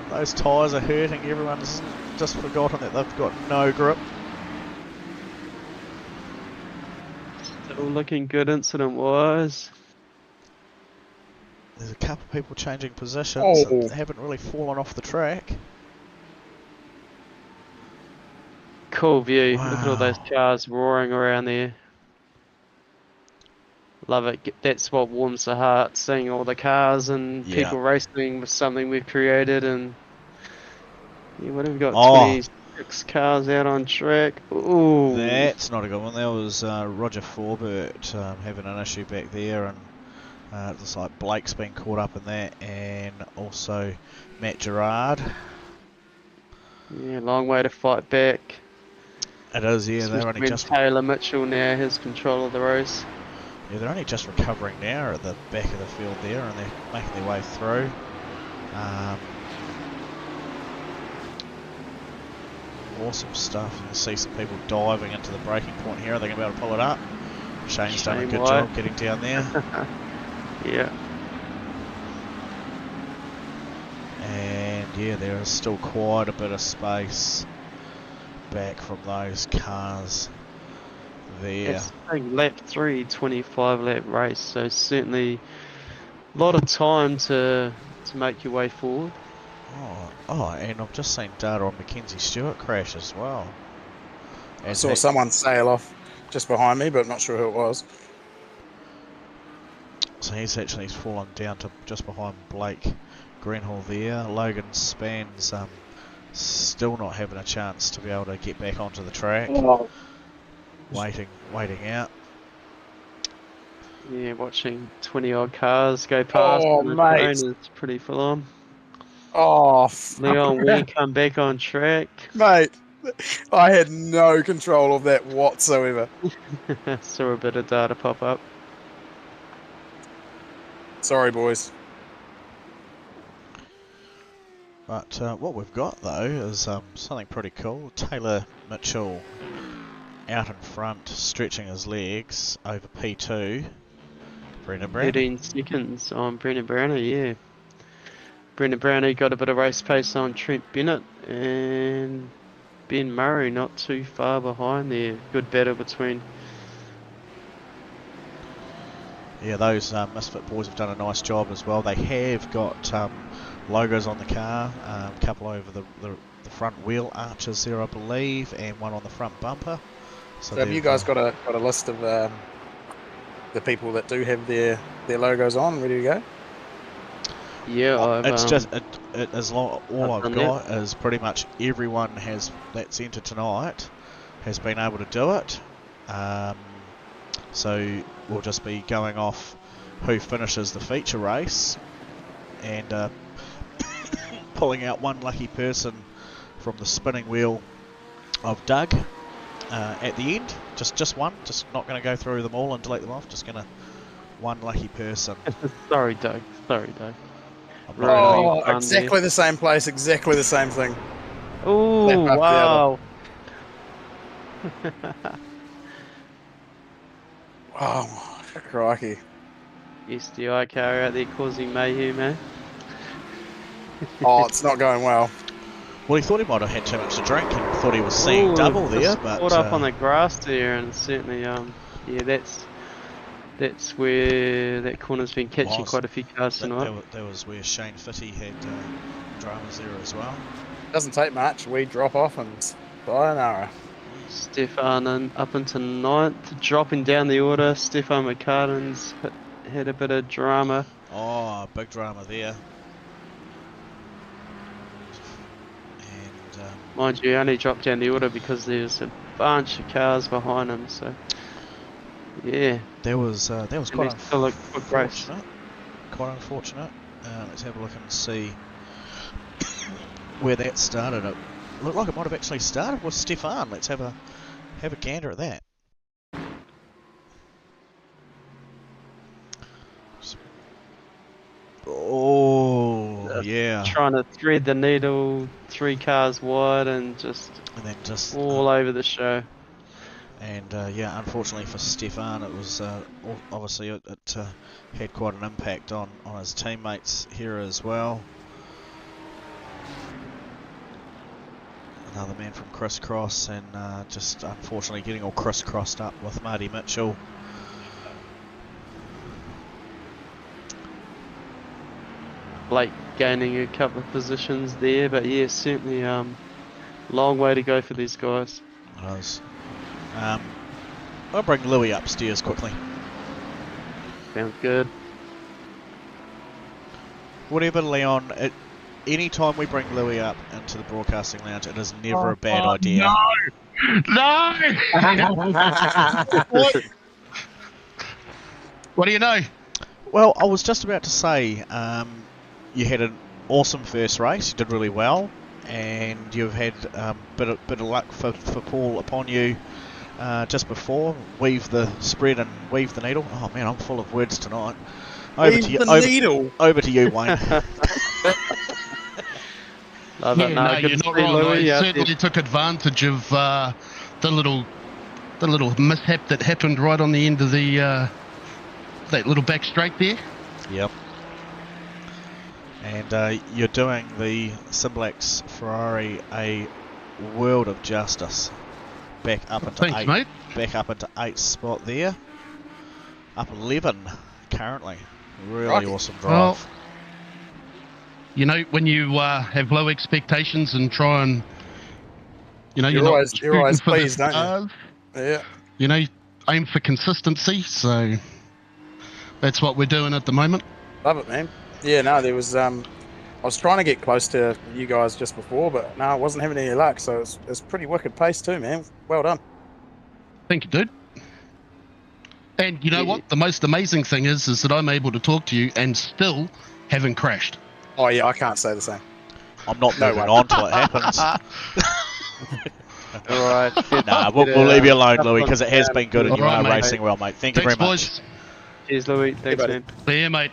those tyres are hurting. Everyone's just forgotten that they've got no grip. Still looking good incident-wise. There's a couple of people changing positions. Oh. They haven't really fallen off the track. Cool view. Look at all those Wow. cars roaring around there. Love it. That's what warms the heart, seeing all the cars and Yeah. people racing with something we've created. And yeah, what have we got? Oh. 26 cars out on track. Ooh. That's not a good one. That was Roger Forbert having an issue back there, and it looks like Blake's been caught up in that, and also Matt Gerard. Yeah, long way to fight back. It is, yeah. They're Especially only when just Taylor Mitchell now has control of the race. they're only just recovering now at the back of the field there, and they're making their way through. Awesome stuff. You can see some people diving into the braking point here. Are they going to be able to pull it up? Shane's done a Shane good White. job getting down there. Yeah. And yeah, there is still quite a bit of space back from those cars there. It's like lap 3, 25 lap race, so certainly a lot of time to make your way forward. Oh, and I've just seen data on Mackenzie Stewart crash as well. I saw someone sail off just behind me, but I'm not sure who it was. So he's fallen down to just behind Blake Greenhall there. Logan Span's still not having a chance to be able to get back onto the track. Oh. Waiting out. Yeah, watching 20 odd cars go past Oh, on the mate. train is pretty full on. Oh, Leon Wee come back on track. mate. I had no control of that whatsoever. Saw a bit of data pop up. Sorry, boys. But what we've got though is something pretty cool. Taylor Mitchell out in front, stretching his legs over P2. Brendan Brown. 13 seconds on Brendan Browner, yeah. Brendan Browner got a bit of race pace on Trent Bennett, and Ben Murray not too far behind there. Good battle between. Yeah, those Misfit boys have done a nice job as well. They have got logos on the car, a couple over the front wheel arches there, I believe, and one on the front bumper. So have you guys got a list of the people that do have their logos on, ready to go? Yeah, It's just as long all I've I've done got is pretty much everyone that's entered tonight has been able to do it. So we'll just be going off who finishes the feature race and pulling out one lucky person from the spinning wheel of Doug. at the end. Just one. Just not going to go through them all and delete them off. Just going to one lucky person. Sorry, Doug. Sorry, Doug. I'm Right. not, Oh, Fun exactly the same place, exactly the same thing. Oh, Left after the wow. Oh, crikey. SDI car out there causing mayhem, eh? Oh, it's not going well. well, he thought he might have had too much to drink and thought he was seeing Ooh, double there, just but caught up on the grass there, and certainly, yeah, that's where that corner's been catching Was. quite a few cars tonight. that was where Shane Fitty had dramas there as well. Doesn't take much. We drop off and sayonara. Stefan up into ninth, dropping down the order. Stefan McCartan's had a bit of drama. Oh, big drama there. And Mind you, only dropped down the order because there's a bunch of cars behind him. So, yeah, that was quite it's still a quick race. unfortunate. Quite unfortunate. Let's have a look and see where that started. It looked like it might have actually started with Stefan. Let's have a gander at that. Oh, yeah. Trying to thread the needle, 3 cars wide, and then just all over the show. And yeah, unfortunately for Stefan, it was obviously it had quite an impact on his teammates here as well. Another man from Crisscross, and just unfortunately getting all crisscrossed up with Marty Mitchell. Blake gaining a couple of positions there, but yeah, certainly long way to go for these guys. It was. I'll bring Louis upstairs quickly. Sounds good. Whatever, Leon. Any time we bring Louis up into the broadcasting lounge, it is never a bad idea. No! What do you know? Well, I was just about to say, you had an awesome first race. You did really well, and you've had bit of luck for Paul upon you just before. Weave the spread and weave the needle. Oh man, I'm full of words tonight. Over to you, Wayne. Love it. No, good you're to not see wrong. Louis I out certainly there. took advantage of the little mishap that happened right on the end of the that little back straight there. Yep. And you're doing the Simplex Ferrari a world of justice. Back up into Thanks, eight. mate. Back up into 8th spot there. Up 11 currently. Really Crikey. awesome Well, drive. you know, when you have low expectations and try and, you know, You're not always shooting for the pleased, don't you? stars, Yeah. you know, aim for consistency. So that's what we're doing at the moment. Love it, man. Yeah, no, there was I was trying to get close to you guys just before, but no, I wasn't having any luck, so it's pretty wicked pace too, man. Well done. Thank you, dude. And you know what? The most amazing thing is that I'm able to talk to you and still haven't crashed. Oh yeah, I can't say the same. I'm not No moving way. on till it happens. All right. Nah, we'll leave you alone, Louis, because it has been good and you All right, are mate. racing well, mate. Thank you Thanks, very much. boys. Cheers, Louis. Thanks, buddy. man. See ya, mate.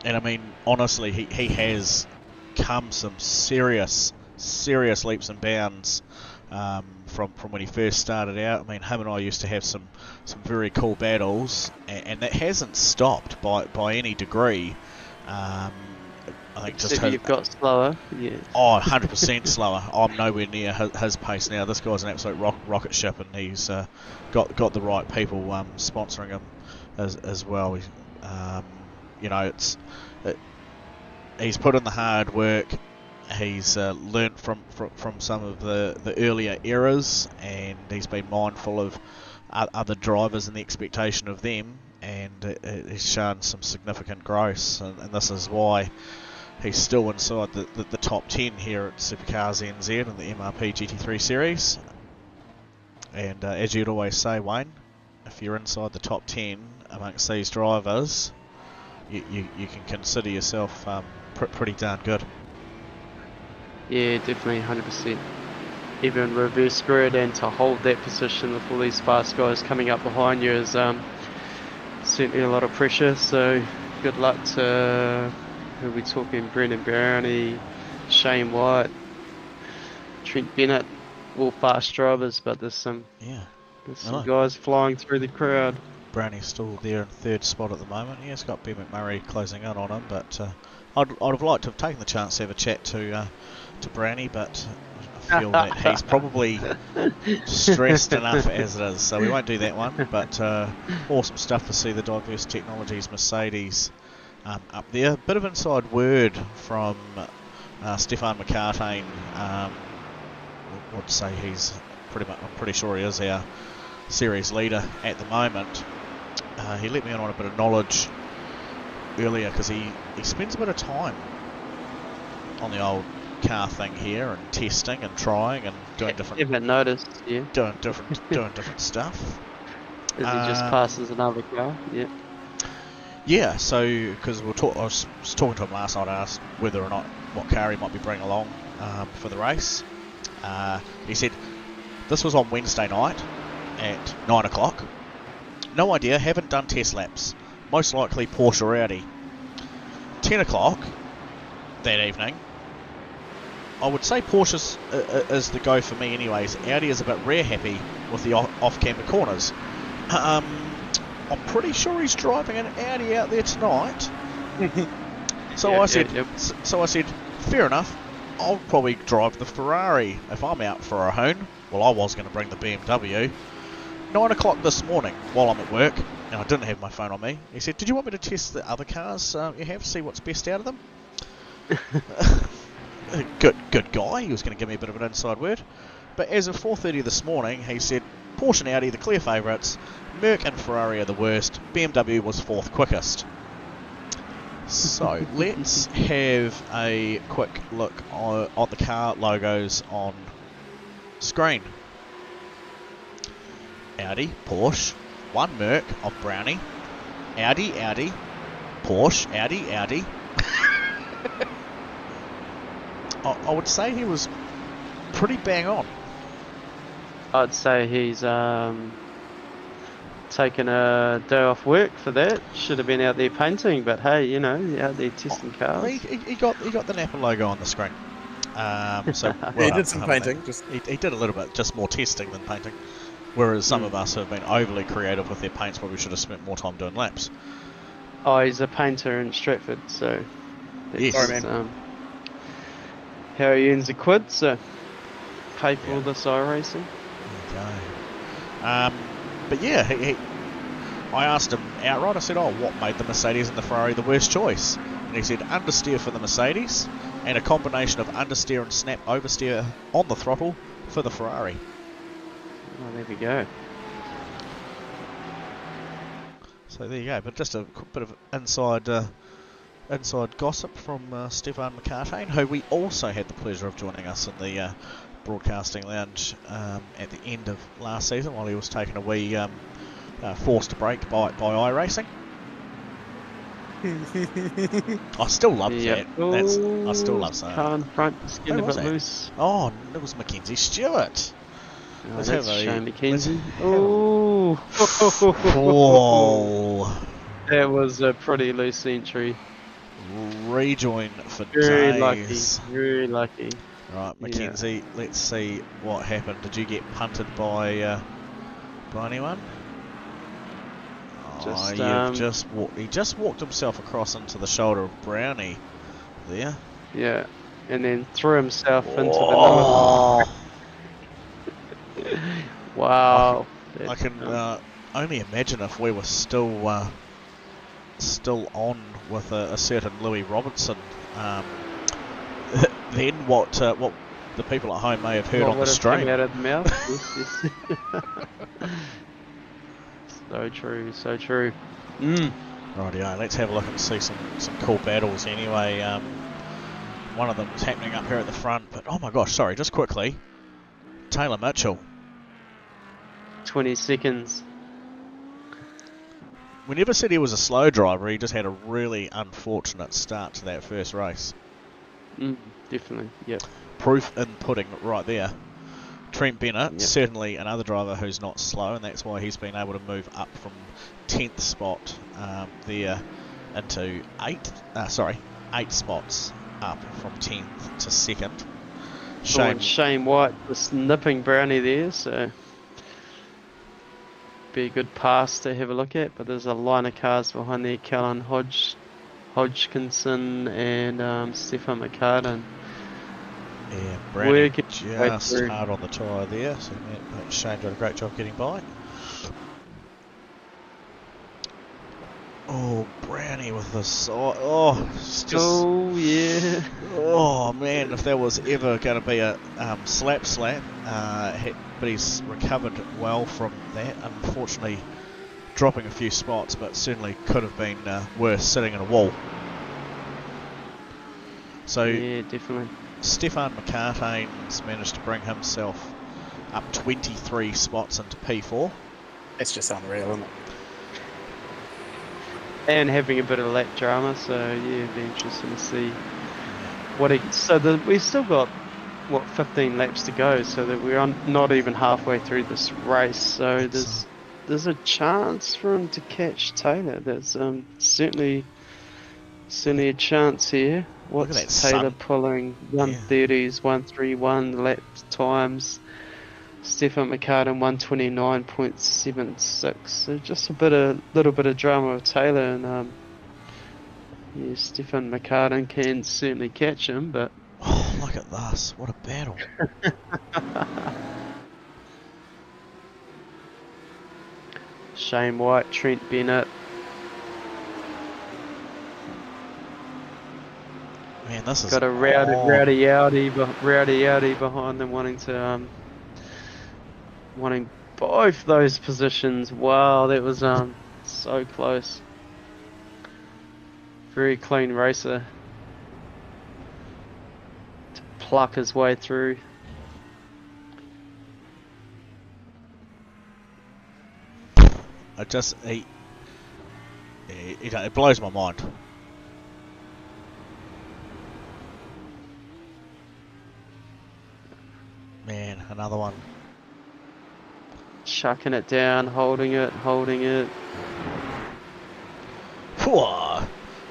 And I mean, honestly, he has come some serious leaps and bounds from when he first started out. I mean, him and I used to have some very cool battles, and that hasn't stopped by any degree. I think just Except you've got slower. Yeah. 100% slower. I'm nowhere near his pace now. This guy's an absolute rocket ship, and he's got the right people sponsoring him as well. You know, he's put in the hard work. He's learnt from some of the earlier errors, and he's been mindful of other drivers and the expectation of them, and he's shown some significant growth, and this is why he's still inside the top 10 here at Supercars NZ in the MRP GT3 series. And as you'd always say, Wayne, if you're inside the top 10 amongst these drivers, you can consider yourself pretty darn good. Yeah, definitely, 100%. even reverse grid, and to hold that position with all these fast guys coming up behind you is certainly a lot of pressure. So good luck to, who are we talking, Brendan Brownie, Shane White, Trent Bennett, all fast drivers, but there's some guys flying through the crowd. Brownie's still there in third spot at the moment. He's got Ben McMurray closing in on him, but I'd have liked to have taken the chance to have a chat to Brownie, but I feel that he's probably stressed enough as it is, so we won't do that one. But awesome stuff to see the Diverse Technologies Mercedes up there. Bit of inside word from Stefan McCartain. Would say he's I'm pretty sure he is our series leader at the moment. He let me in on a bit of knowledge earlier because he spends a bit of time on the old car thing here and testing and trying and doing different. Haven't noticed, yeah. Doing different stuff. As he just passes another car, yeah. Yeah, so because I was talking to him last night, I asked whether or not what car he might be bringing along for the race. He said this was on Wednesday night at 9 o'clock. No idea, haven't done test laps. Most likely Porsche or Audi. 10 o'clock that evening. I would say Porsche is the go for me anyways. Audi is a bit rear happy with the off-camber corners. I'm pretty sure he's driving an Audi out there tonight. So I said, fair enough. I'll probably drive the Ferrari if I'm out for a hoon. Well, I was going to bring the BMW. 9 o'clock this morning while I'm at work, and I didn't have my phone on me. He said, did you want me to test the other cars you have, see what's best out of them? Good guy. He was going to give me a bit of an inside word. But as of 4:30 this morning, he said, Porsche and Audi, the clear favourites. Merc and Ferrari are the worst. BMW was fourth quickest. So let's have a quick look at the car logos on screen. Audi, Porsche, one Merc of Brownie, Audi, Porsche, Audi. I would say he was pretty bang on. I'd say he's taken a day off work for that. Should have been out there painting, but hey, you know, out there testing cars. He got the Napa logo on the screen. So he did some painting. He did a little bit, just more testing than painting. Whereas some of us have been overly creative with their paints, probably should have spent more time doing laps. Oh, he's a painter in Stratford, so yes. Sorry, man. How he earns a quid, so pay for all this iRacing. Okay. But yeah, I asked him outright, I said, what made the Mercedes and the Ferrari the worst choice? And he said understeer for the Mercedes and a combination of understeer and snap oversteer on the throttle for the Ferrari. Oh, there we go. So there you go, but just a bit of inside gossip from Stefan McCartain, who we also had the pleasure of joining us in the broadcasting lounge at the end of last season while he was taking a wee forced break by iRacing. I still love that. I still love saying car in front, skin a bit loose. Oh, it was Mackenzie Stewart. Oh, that's Shane Mackenzie. Oh. That was a pretty loose entry. Rejoin for very days. Very lucky. Right, Mackenzie, let's see what happened. Did you get punted by anyone? He just walked himself across into the shoulder of Brownie there. Yeah, and then threw himself into the middle. Wow. I can only imagine if we were still on with a certain Louis Robertson. Then what the people at home may have heard on the stream. Come out of the mouth. Yes. So true, so true. Rightio, let's have a look and see some cool battles anyway. One of them is happening up here at the front, but oh my gosh, sorry, just quickly. Taylor Mitchell. 20 seconds. We never said he was a slow driver, he just had a really unfortunate start to that first race. Definitely, yep. Proof in pudding right there. Trent Bennett, Yep. certainly another driver who's not slow, and that's why he's been able to move up from 10th spot there into 8 spots up from 10th to 2nd. And Shane White was nipping Brownie there, so be a good pass to have a look at. But there's a line of cars behind there: Callan Hodgkinson and Stefan McCartan. Yeah, Brownie Working way just through. hard on the tyre there, so Shane did a great job getting by. Oh, Brownie with the side. Oh, it's just. Oh yeah. Oh man, if there was ever going to be a slap, but he's recovered well from that. Unfortunately, dropping a few spots, but certainly could have been worse, sitting in a wall. So Yeah, definitely. Stefan McCartane's managed to bring himself up 23 spots into P4. It's just unreal, isn't it? And having a bit of lap drama, so yeah, it'd be interesting to see what he. So we've still got 15 laps to go, so that we're not even halfway through this race. So there's a chance for him to catch Taylor. There's certainly a chance here. Look at What's that Taylor sun. pulling? 130s, 131 lap times. Stefan McCartan 129.76. So just little bit of drama with Taylor, and yeah, Stefan McCartan can certainly catch him, but Oh, look at this! What a battle! Shane White, Trent Bennett. Man, this is Got a rowdy Audi behind them, wanting both those positions. Wow, that was so close. Very clean racer to pluck his way through. It blows my mind. Man, another one. Chucking it down, holding it. Whoa.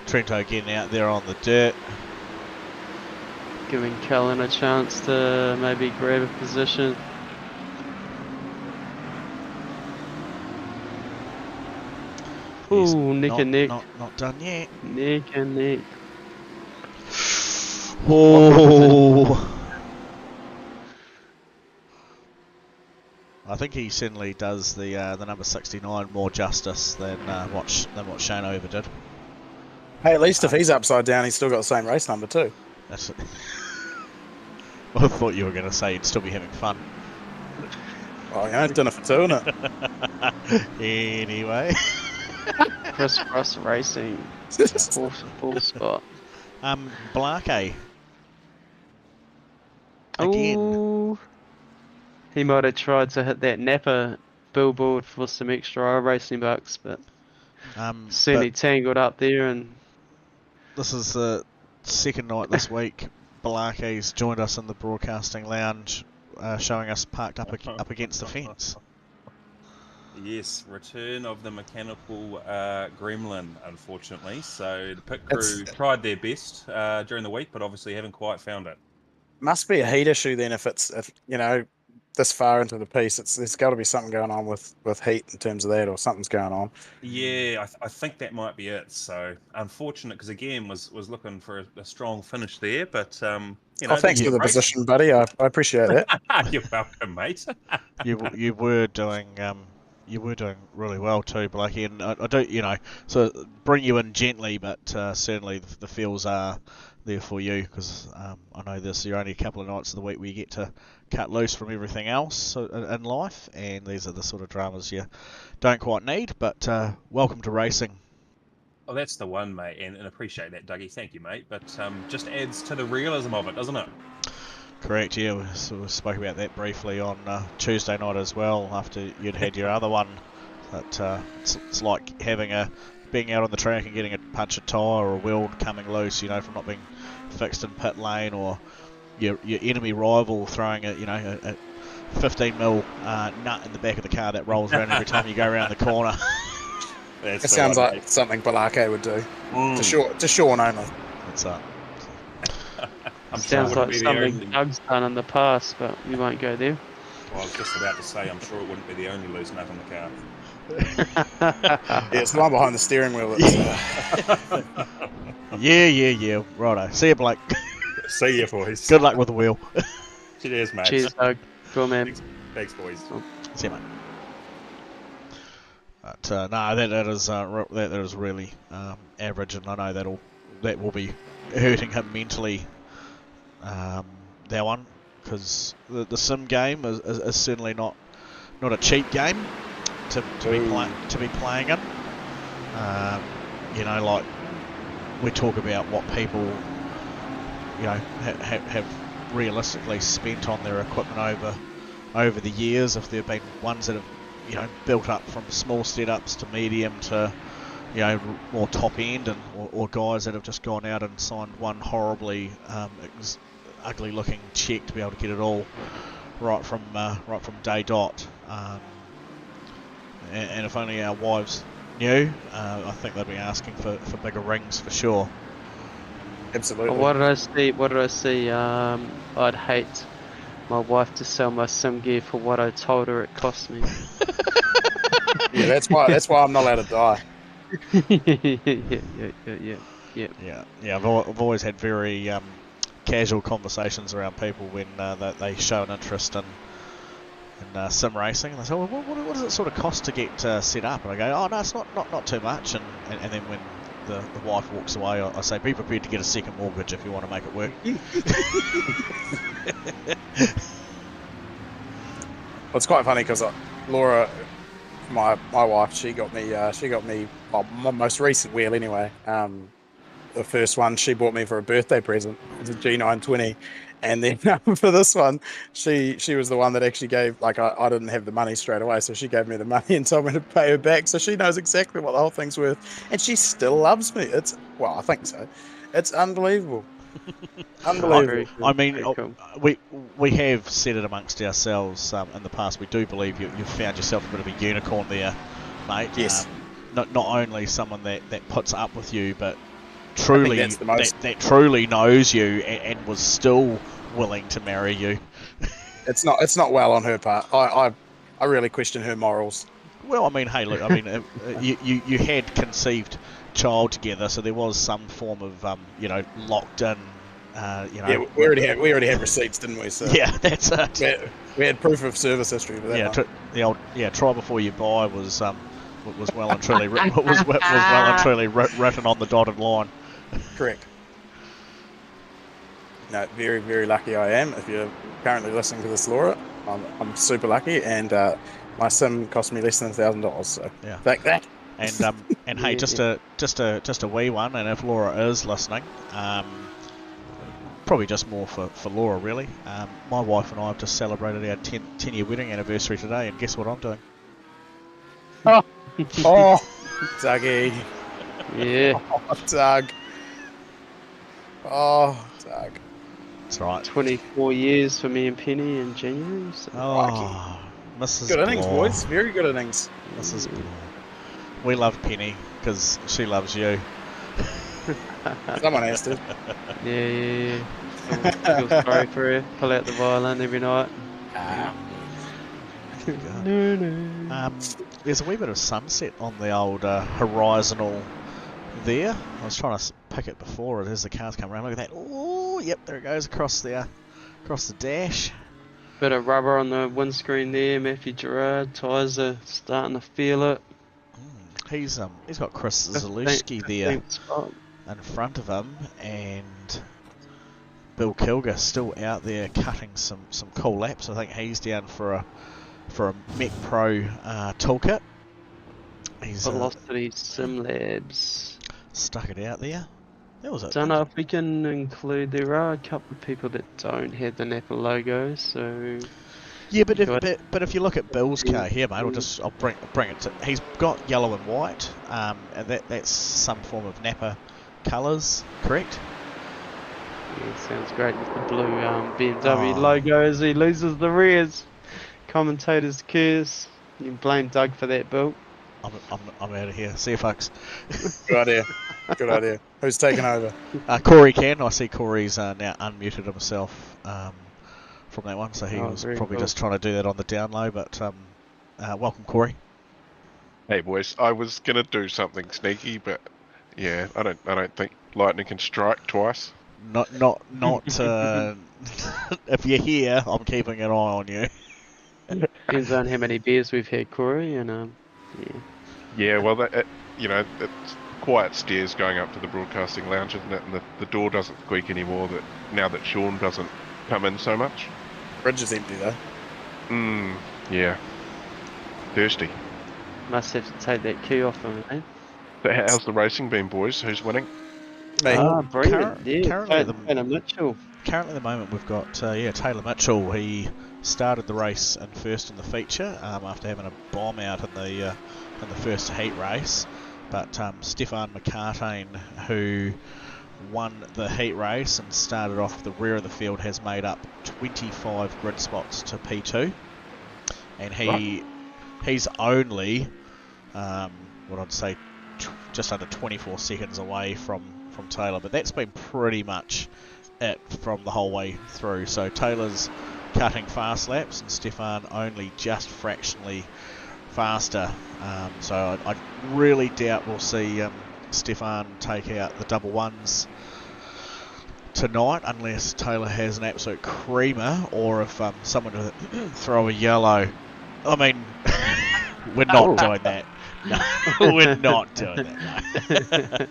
Trento getting out there on the dirt. Giving Callan a chance to maybe grab a position. Ooh, neck and neck. Not done yet. Neck and neck. Oh. I think he certainly does the number 69 more justice than what Shane Over did. Hey, at least if he's upside down, he's still got the same race number too. That's it. Well, I thought you were going to say you'd still be having fun. Oh, yeah, dinner for two, innit? Anyway. Crisscross Racing. Full spot. Blake. Again. Ooh. He might have tried to hit that Napa billboard for some extra racing bucks, but certainly tangled up there. And this is the second night this week. Balake's joined us in the broadcasting lounge, showing us parked up against the fence. Yes, return of the mechanical gremlin, unfortunately. So the pit crew tried their best during the week, but obviously haven't quite found it. Must be a heat issue then if you know, this far into the piece. There's got to be something going on with heat in terms of that, or something's going on. Yeah, I think that might be it. So unfortunate, because again was looking for a strong finish there, but you know. Thanks for the position, buddy. I appreciate that. You're welcome, mate. you were doing really well too, Blakey, and I do, you know, so bring you in gently, but certainly the feels are there for you, because I know this you're only a couple of nights of the week where you get to cut loose from everything else in life, and these are the sort of dramas you don't quite need, but welcome to racing. Oh, that's the one, mate, and appreciate that, Dougie. Thank you, mate. But just adds to the realism of it, doesn't it? Correct, yeah. We sort of spoke about that briefly on Tuesday night as well, after you'd had your other one. That it's like being out on the track and getting a punctured tyre or a wheel coming loose, you know, from not being fixed in pit lane, or your enemy rival throwing a 15mm nut in the back of the car that rolls around every time you go around the corner. It sounds like something Balake would do. To Sean only. It's I'm sure it Sounds wouldn't like be the something only. Doug's done in the past, but we won't go there. Well, I was just about to say, I'm sure it wouldn't be the only loose nut in the car. Yeah, it's the one behind the steering wheel. yeah. Righto. See you, Blake. See you, boys. Good luck with the wheel. Cheers, mate. Cheers, Doug. Cool, man. Thanks, boys. See you, mate. But no, that is really average, and I know that will be hurting him mentally. That one, because the sim game is certainly not a cheap game to be playing in. Like we talk about what people have realistically spent on their equipment over the years. If there have been ones that have built up from small setups to medium to more top end, and or guys that have just gone out and signed one horribly ugly looking check to be able to get it all right from day dot. And if only our wives knew, I think they'd be asking for bigger rings for sure. Absolutely. What did I see? I'd hate my wife to sell my sim gear for what I told her it cost me. Yeah, that's why I'm not allowed to die. Yeah. I've always had very casual conversations around people when they show an interest in sim racing, and they say, well, what does it sort of cost to get set up? And I go, oh no, it's not too much. And then when the wife walks away, I say, be prepared to get a second mortgage if you want to make it work. Well, it's quite funny because Laura, my wife, she got me my most recent wheel anyway. The first one she bought me for a birthday present. It was a G920, and then for this one, she was the one that actually gave. Like I didn't have the money straight away, so she gave me the money and told me to pay her back. So she knows exactly what the whole thing's worth, and she still loves me. I think so. It's unbelievable. Unbelievable. I mean, Cool. we have said it amongst ourselves in the past. We do believe you've found yourself a bit of a unicorn there, mate. Yes. Not only someone that puts up with you, but truly that truly knows you and was still willing to marry you. It's not well on her part. I really question her morals. Well, I mean, hey, look, I mean, you had conceived child together, so there was some form of locked in. Yeah, we already have receipts, didn't we? So yeah, that's it. We had proof of service history for that. Yeah, one. the old try before you buy was well and truly written on the dotted line. Correct. No, very, very lucky I am. If you're currently listening to this, Laura, I'm super lucky, and my sim cost me less than $1,000. So yeah, thank that. And hey, just a wee one. And if Laura is listening, probably just more for Laura really. My wife and I have just celebrated our 10-year wedding anniversary today, and guess what I'm doing? Oh, Dougie. Yeah. Oh, Doug. Oh, Doug. That's right. 24 years for me and Penny in January. So. Oh, Mrs. Good innings, Bloor. boys. Very good innings. Mrs. Bloor. We love Penny because she loves you. Someone has to. Yeah. Feel sorry for her. Pull out the violin every night. There's a wee bit of sunset on the old horizontal there. I was trying to pick it before as the cars come around. Look at that. Oh, yep, there it goes across the dash. Bit of rubber on the windscreen there. Matthew Gerard. Tyres are starting to feel it. He's got Chris Zalewski there in front of him, and Bill Kilger still out there cutting some cool laps. I think he's down for a Mech Pro toolkit. He's Velocity Sim Labs. Stuck it out there. That was it. Don't know if we can include. There are a couple of people that don't have the Napa logo, so. Yeah, but if you look at Bill's car here, mate, I'll bring it to. He's got yellow and white, and that's some form of Napa colours, correct? Yeah, sounds great with the blue BMW logo as he loses the rears. commentator's curse. You can blame Doug for that, Bill. I'm out of here. See you, folks. Good idea. Good idea. Who's taking over? Corey can. I see Corey's now unmuted himself from that one, so he was very probably cool. just trying to do that on the down low. But welcome, Corey. Hey boys, I was gonna do something sneaky, but yeah, I don't think lightning can strike twice. Not. If you're here, I'm keeping an eye on you. Depends on how many beers we've had, Corey, and yeah. Yeah, well, it's quiet stairs going up to the broadcasting lounge, isn't it? And the door doesn't squeak anymore. That now that Sean doesn't come in so much. Bridge is empty though. Yeah. Thirsty. Must have to take that key off him, eh? So how's the racing been, boys? Who's winning? Me. Brilliant. Currently Taylor Mitchell. Currently, at the moment, we've got Taylor Mitchell. He started the race in first in the feature after having a bomb out in the first heat race. But Stefan McCartain, who won the heat race and started off the rear of the field, has made up 25 grid spots to P2, and he's only what I'd say just under 24 seconds away from Taylor, but that's been pretty much it from the whole way through. So Taylor's cutting fast laps and Stefan only just fractionally faster. So I really doubt we'll see Stefan take out the double ones tonight unless Taylor has an absolute creamer, or if someone to throw a yellow. I mean, we're not doing that. No, we're not doing that.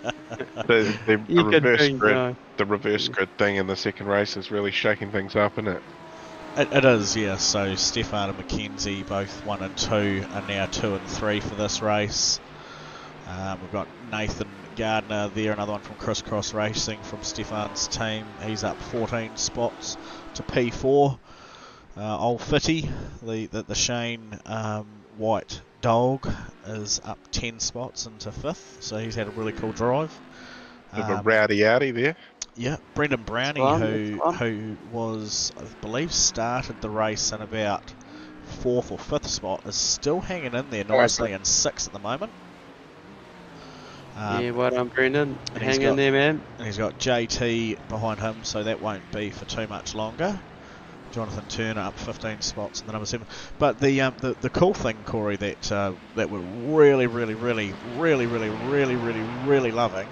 No. The reverse grid thing in the second race is really shaking things up, isn't it? It is, yeah. So Stefan and Mackenzie, both 1 and 2, are now 2 and 3 for this race. We've got Nathan Gardner there, another one from Crisscross Racing from Stefan's team. He's up 14 spots to P4. Old Fitty, the Shane White Dog, is up 10 spots into 5th, so he's had a really cool drive. Bit of a rowdy there. Yeah, Brendan Brownie, who was, I believe, started the race in about 4th or 5th spot, is still hanging in there nicely in 6th at the moment. Yeah, well done, Brendan. Hang in there, man. And he's got JT behind him, so that won't be for too much longer. Jonathan Turner up 15 spots in the number 7. But the cool thing, Corey, that we're really loving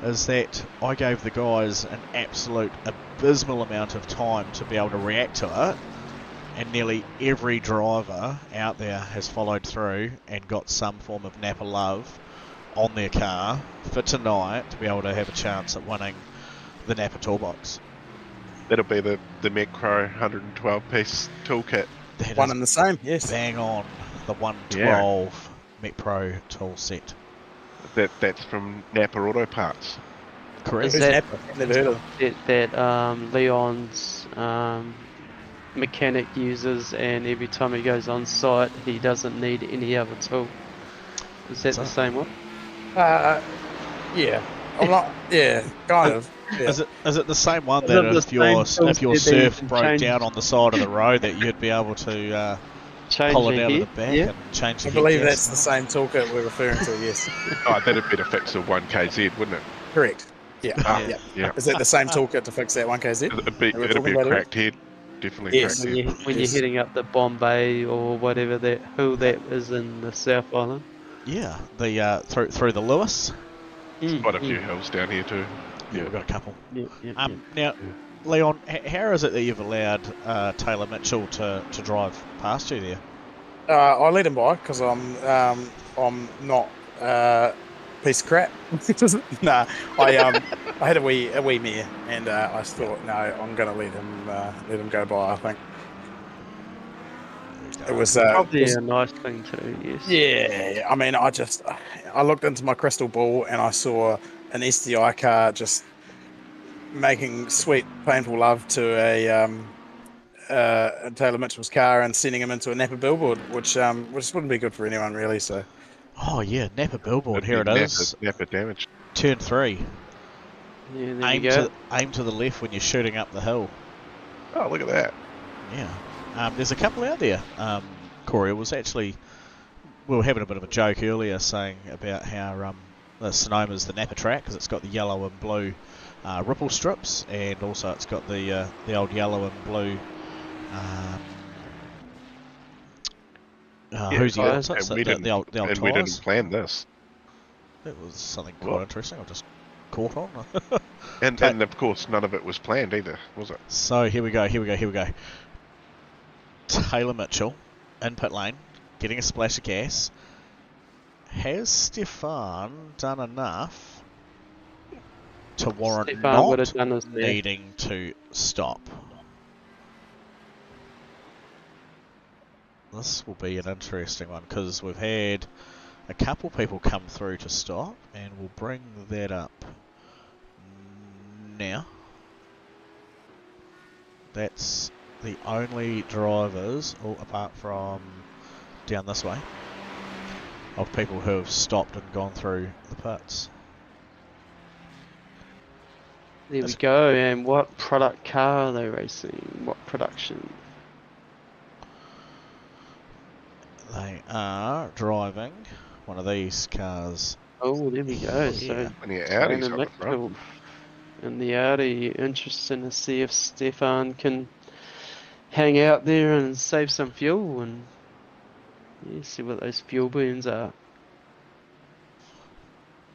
is that I gave the guys an absolute abysmal amount of time to be able to react to it, and nearly every driver out there has followed through and got some form of Napa love on their car for tonight to be able to have a chance at winning the Napa Toolbox. That'll be the Mecro 112-piece toolkit. One and the same, yes. Bang on, the 112 Mech Pro tool set. That's from Napa Auto Parts. Correct. Is that, Never heard of that Leon's mechanic uses, and every time he goes on site, he doesn't need any other tool. Is that the same one? Yeah. I'm not. Yeah, kind of. Yeah. Is it the same one that if your surf broke down on the side of the road that you'd be able to pull it out of the back and change the I believe head that's the same toolkit we're referring to, yes. Oh, that'd be to fix a 1KZ, wouldn't it? Correct. Yeah. Yeah. Is that the same toolkit to fix that 1KZ? It'd be a cracked head. Definitely Yes. cracked head. When you're heading up the Bombay or whatever that hill that is in the South Island. Yeah, the through the Lewis. Quite a few hills down here too. Yeah, we've got a couple. Yeah. Now, Leon, how is it that you've allowed Taylor Mitchell to drive past you there? I let him by because I'm not piece of crap. Nah, I had a wee mare, and I thought, no, I'm gonna let him go by. I think it was probably a nice thing too. Yes. Yeah, I mean, I looked into my crystal ball and I saw an SDI car just making sweet, painful love to a Taylor Mitchell's car and sending him into a Napa billboard, which wouldn't be good for anyone really. So. Oh yeah, Napa billboard. Here it is. Napa damage. Turn 3. Yeah, there you go. Aim to the left when you're shooting up the hill. Oh, look at that. Yeah. There's a couple out there. Corey, it was actually, we were having a bit of a joke earlier saying about how the Sonoma's the Napa track because it's got the yellow and blue ripple strips, and also it's got the old yellow and blue. Who's the and opposites? we The old and we tyres. didn't plan this. It was something quite What? interesting. I just caught on. And of course, none of it was planned either, was it? So here we go. Taylor Mitchell in pit lane, getting a splash of gas. Has Stefan done enough to warrant Stefan would not have done his best. needing to stop? This will be an interesting one because we've had a couple people come through to stop, and we'll bring that up now. That's the only drivers, all apart from down this way, of people who have stopped and gone through the pits. There we go. And what product car are they racing? What production? They are driving one of these cars. Oh, there we go. Yeah. So And yeah, Audi's Shane on the front. Mitchell in the Audi. Interesting to see if Stefan can hang out there and save some fuel and see what those fuel burns are.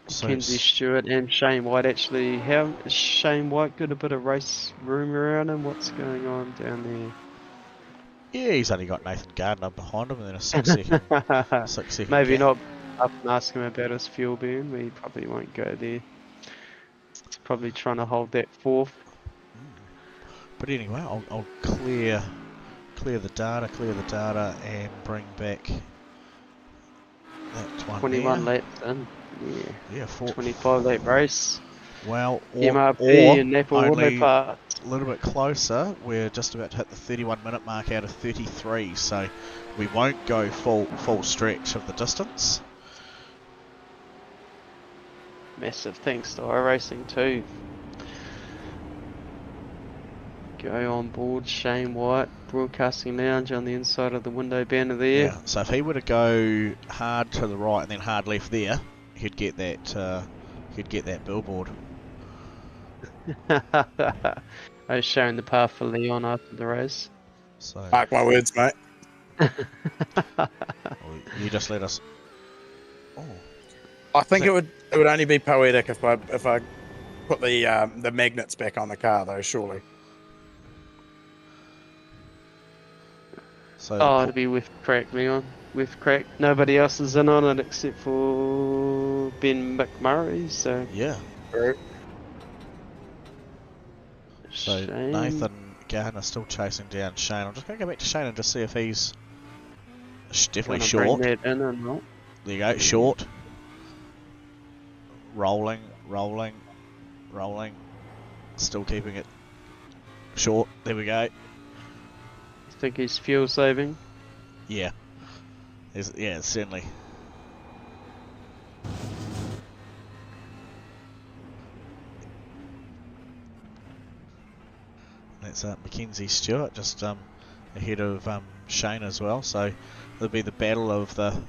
So Kenzie Stewart and Shane White actually. How has Shane White got a bit of race room around him? What's going on down there? yeah, he's only got Nathan Gardner behind him, and then a 6 second, 6 second Maybe gap. not up and ask him about his fuel burn. We probably won't go there. He's probably trying to hold that fourth. But anyway, I'll clear the data, and bring back that one 21 there. laps in. Yeah. Yeah, 25 lap race. Well, MRP and Napa only Auto Parts. a little bit closer. We're just about to hit the 31-minute mark out of 33, so we won't go full stretch of the distance. Massive thanks to iRacing too. Go on board Shane White, Broadcasting Lounge on the inside of the window banner there. Yeah. So if he were to go hard to the right and then hard left there, he'd get that billboard. I was showing the path for Leon after the race. So Mark my words, mate. well, you just let us. Oh, I think it would only be poetic if I put the magnets back on the car, though. Surely. so Oh, it'll be with crack, Leon. With crack. Nobody else is in on it except for Ben McMurray, so... yeah. So Shane. Nathan Gardner still chasing down Shane. I'm just going to go back to Shane and just see if he's definitely Wanna short. bring that in or not? There you go, short. Rolling. Still keeping it short. There we go. You think he's fuel saving? Yeah. Yeah, certainly. That's Mackenzie Stewart just ahead of Shane as well. So there'll be the battle of the...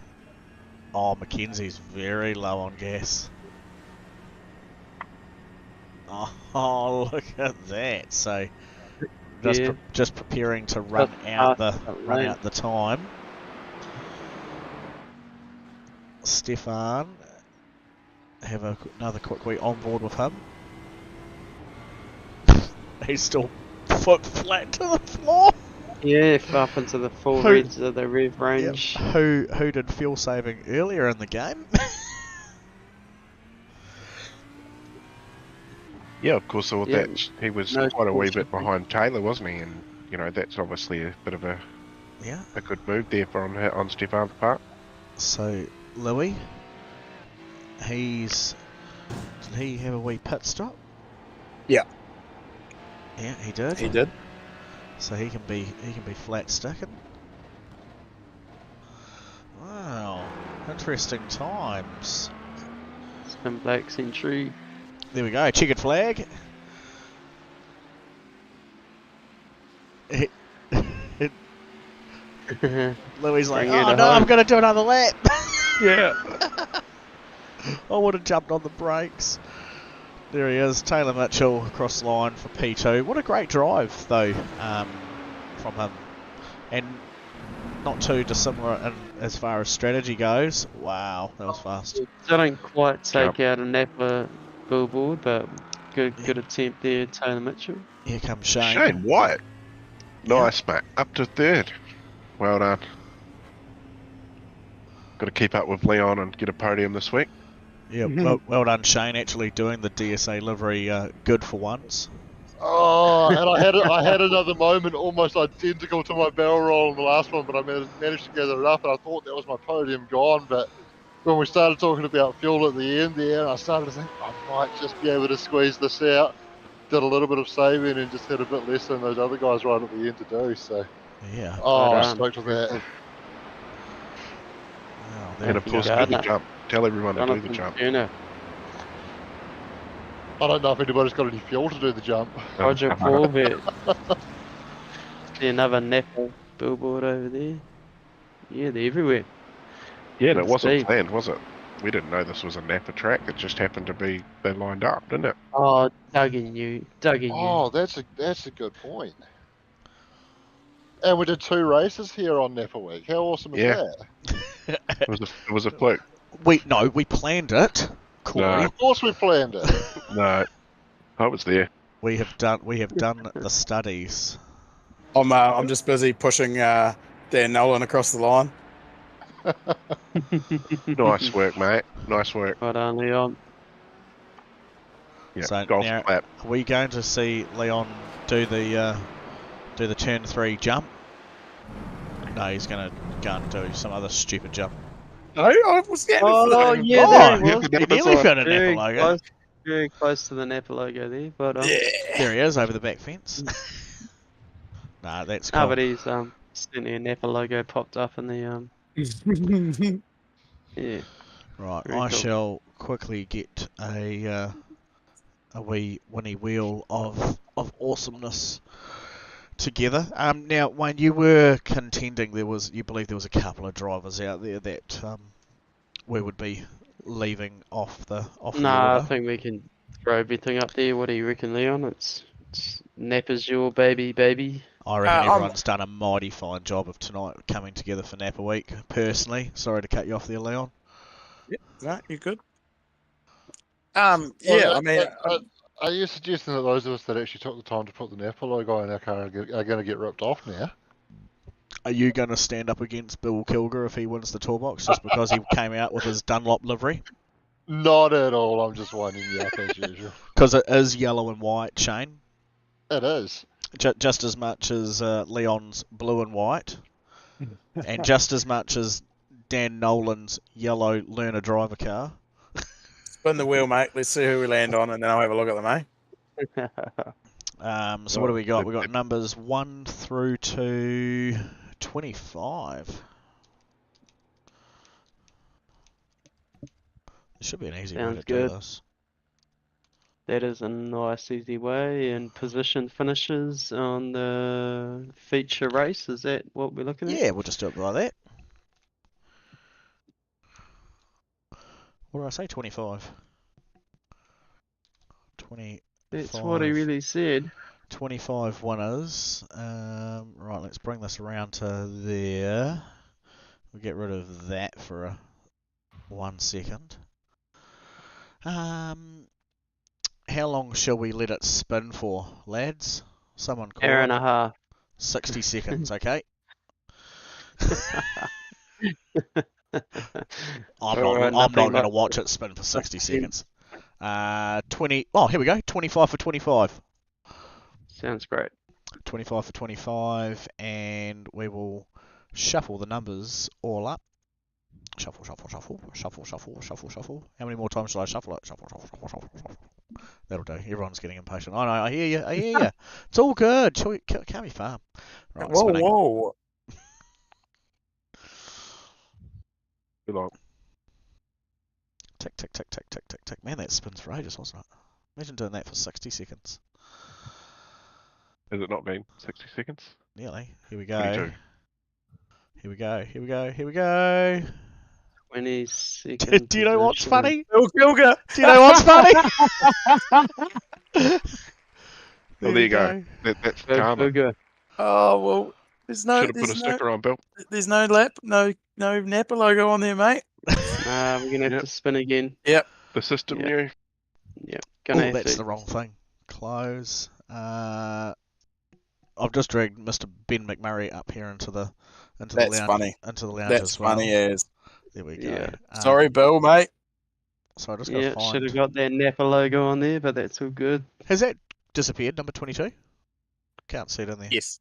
Oh, Mackenzie's very low on gas. Oh, look at that. So Yeah. just preparing to run out the time. Stefan, have another quick wee on board with him. He's still foot flat to the floor. Yeah, up into the full Who- reds of the rev range. Yep. Who did fuel saving earlier in the game? Yeah, of course. So Yeah, he was no quite a wee question. bit behind Taylor, wasn't he? And that's obviously a bit of a Yeah. good move there on Stefan's part. So Louis, did he have a wee pit stop? Yeah. Yeah, he did. He did. So he can be flat sticking. Wow, interesting times. Spin black century. There we go, checkered flag. Louis like, Bring you oh to no, I'm home. going to do another lap. Yeah. I would have jumped on the brakes. There he is, Taylor Mitchell across the line for P2. What a great drive, though, from him. And not too dissimilar as far as strategy goes. Wow, that was fast. Didn't quite take Yep. out a Napa billboard, but good attempt there, Taylor Mitchell. Here comes Shane. Shane White. Yeah. Nice, mate. Up to third. Well done. Got to keep up with Leon and get a podium this week. Yeah, well done, Shane. Actually doing the DSA livery good for once. Oh, and I had another moment almost identical to my barrel roll in the last one, but I managed to gather it up, and I thought that was my podium gone. But when we started talking about fuel at the end there, I started to think I might just be able to squeeze this out. Did a little bit of saving and just had a bit less than those other guys right at the end to do. So, Yeah. oh, Well I done. stoked with that. Wow, there And of we course, go. do the Gardner. jump. Tell everyone to do the Jonathan jump. Turner, I don't know if anybody's got any fuel to do the jump. Roger Corbett. See another Napa billboard over there. Yeah, they're everywhere. Yeah, and it Good wasn't speed. planned, was it? We didn't know this was a Napa track. It just happened to be they lined up, didn't it? Oh, Doug and you. Oh, that's a good point. And we did 2 races here on Napa Week. How awesome is Yeah. that? It was a fluke. we planned it, Corey. No. Of course we planned it. No, I was there. We have done the studies. I'm just busy pushing Dan Nolan across the line. Nice work, mate. Nice work. Well done, Leon. Yeah, So golf now- clap. Are we going to see Leon do the turn 3 jump? No, he's going to go and do some other stupid jump. No, I was getting Oh, it. yeah, Oh, there he was. he nearly found a Very Napa logo. close, very close to the Napa logo there, but There he is over the back fence. Nah, that's cool. but he's certainly a Napa logo popped up in the yeah. Right, Very I cool. shall quickly get a wee Winnie wheel of awesomeness together. Now, Wayne, you were contending you believe there was a couple of drivers out there that we would be leaving off the Nah, I order. think we can throw everything up there. What do you reckon, Leon? It's Napa's your baby. I reckon I'm- everyone's done a mighty fine job of tonight coming together for Napa Week. Personally, sorry to cut you off there, Leon. No, you're good. Well, Yeah, I mean, are you suggesting that those of us that actually took the time to put the Napa logo on our car are going to get ripped off now? Are you going to stand up against Bill Kilger if he wins the toolbox just because he came out with his Dunlop livery? Not at all. I'm just winding you up as usual. Because it is yellow and white, Shane. It is. Just as much as Leon's blue and white. And just as much as Dan Nolan's yellow learner driver car. spin the wheel, mate. Let's see who we land on, and then I'll have a look at them, So what do we got? We got numbers 1 through to 25. It should be an easy way Sounds to do good. this. That is a nice, easy way. And position finishes on the feature race. Is that what we're looking at? Yeah, we'll just do it like that. What did I say? 25. 20. That's what he 5. really said. 25 winners. Right, let's bring this around to there. We'll get rid of that for 1 second. How long shall we let it spin for, lads? Someone call Hour it. and a half. 60 seconds, okay? I'm not going to watch it spin for 60 seconds. 20. Oh, here we go. 25 for 25. Sounds great. 25 for 25, and we will shuffle the numbers all up. Shuffle, shuffle, shuffle, shuffle, shuffle, shuffle, shuffle. How many more times shall I shuffle it? Shuffle, shuffle, shuffle, shuffle, shuffle. That'll do. Everyone's getting impatient. I know. I hear you. I hear you. It's all good. Can't be far. Right, Whoa, spinning. whoa. Good luck. Tick, tick, tick, tick, tick, tick, tick. Man, that spins for ages, wasn't it? Imagine doing that for 60 seconds. Has it not been 60 seconds? Nearly. Here we go. 22. Here we go. Here we go. Here we go. 22nd. Do you know what's position. funny? Bill Kilger. Do you know what's funny? Well, there you go. That's Go, karma. go, go. Oh well, Should have put a sticker on, Bill. there's no Napa logo on there, mate. We're gonna have Yep. to spin again. The system Yeah. knew. Yep. Oh, Gonna have that's to. the wrong thing. Close. I've just dragged Mr. Ben McMurray up here into the That's lounge. funny. Into the lounge That's as well. funny as. There we go. Yeah. Sorry, Bill, mate. So I just gotta Yeah, find. should have got that Napa logo on there, but that's all good. Has that disappeared? Number 22. Can't see it in there. Yes,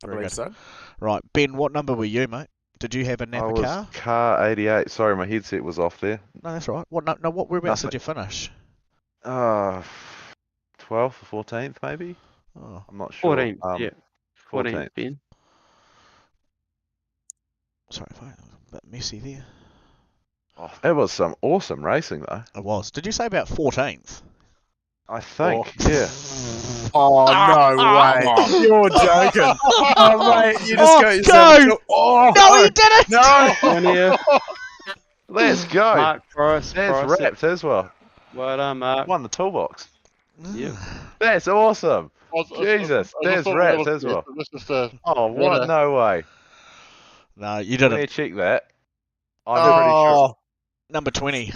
I Very believe good. so. Right, Ben. What number were you, mate? Did you have a I Napa was car? car 88. Sorry, my headset was off there. No, that's right. What? No. What? Whereabouts did Nothing. you finish? 12th or 14th, maybe? Oh, I'm not sure. 14th, yeah. 14th, 14th. Ben. sorry, if I a bit messy there. Oh, it was some awesome racing, though. It was. Did you say about 14th? I think, yeah. Oh no way! You're joking. Oh mate, you just Oh, got yourself. go! Oh No, you didn't. no! 20th. Let's go. Mark Price. There's Price. wrapped as well. Well done, Mark. Won the toolbox. Yep. That's awesome. I Jesus, there's rats as well. This is the Oh, what? Yeah. No way. No, you Let me didn't. check that. I'm pretty sure. Oh, Number 20.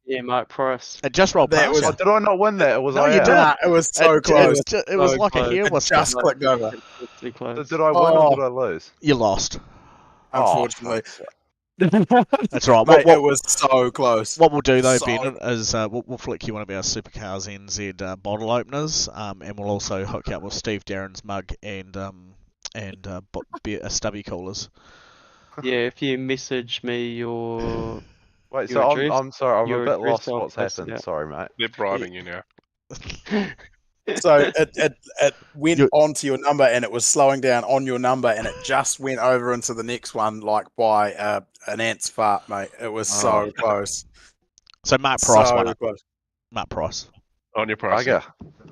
Yeah, Mark Price. It just rolled That past was- you. Oh, did I not win that? Or was No, I you out? didn't. nah, it was so close. It was So like a close. hair It whisper. just clicked over. Pretty close. Did I win Oh. or did I lose? You lost. Unfortunately, That's right. mate, What, it was so close. what we'll do though, So- Ben, is we'll flick you one of our Supercars NZ bottle openers, and we'll also hook you up with Steve Darren's mug and stubby coolers. Yeah, if you message me your Wait, Your so address- I'm sorry, I'm your a bit address, lost I'll what's post it happened. out. Sorry, mate. They're bribing you now. So it went You- onto your number and it was slowing down on your number and it just went over into the next one like by an ant's fart, mate. It was so close. So Mark Price so won it. close. Mark Price. On your price. Bugger.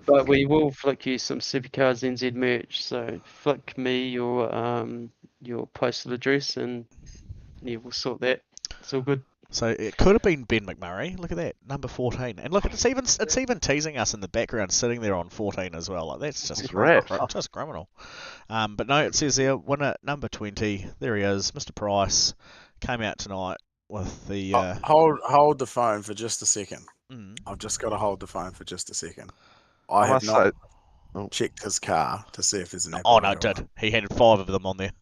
But we will flick you some Supercars NZ merch. So flick me your postal address and yeah, we'll sort that. It's all good. So it could have been Ben McMurray. Look at that, number 14. And look, it's even teasing us in the background, sitting there on 14 as well. Like that's just It's rap. just criminal. But no, it says there winner number 20. There he is, Mr. Price, came out tonight with the. Hold the phone for just a second. Mm. I've just got to hold the phone for just a second. I have must not say- checked his car to see if there's an. Oh Apple no, logo on did it. he had 5 of them on there?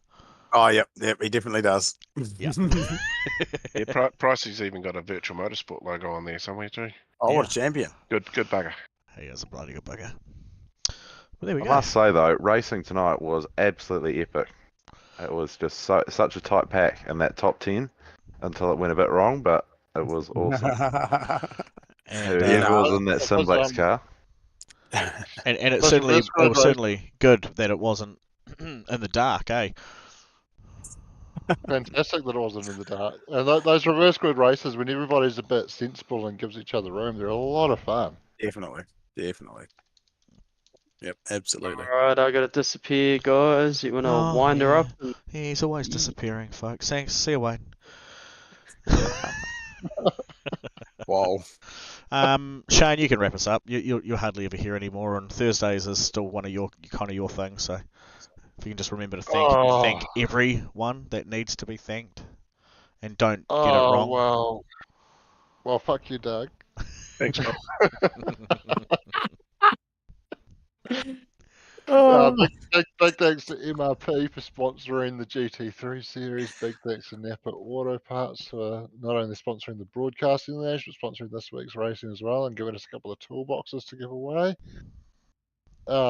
Oh yep, he definitely does. Yeah. Yeah, Pricey's even got a virtual motorsport logo on there somewhere too. Oh, what a champion! Good bugger. He is a bloody good bugger. Well, there we I go. must say though, racing tonight was absolutely epic. It was just such a tight pack in that top 10 until it went a bit wrong, but it was awesome. And, Whoever was in that it was, Simblacks car. and it That's certainly good, it was right? certainly good that it wasn't in the dark, eh? fantastic that it wasn't in the dark. And those reverse grid races, when everybody's a bit sensible and gives each other room, they're a lot of fun. Definitely. Yep, absolutely. Alright, I gotta disappear, guys. You wanna Oh, wind her yeah. up? He's always disappearing, folks. Thanks. See you, Wayne. Wow. Shane, you can wrap us up. You'll hardly ever hear anymore, and Thursdays is still one of your things. So if you can just remember to thank everyone that needs to be thanked, and don't get it wrong. Well, fuck you, Doug. Thanks, Bill. Big thanks to MRP for sponsoring the GT3 series. Big thanks to Napa Auto Parts for not only sponsoring the broadcasting lounge, but sponsoring this week's racing as well and giving us a couple of toolboxes to give away.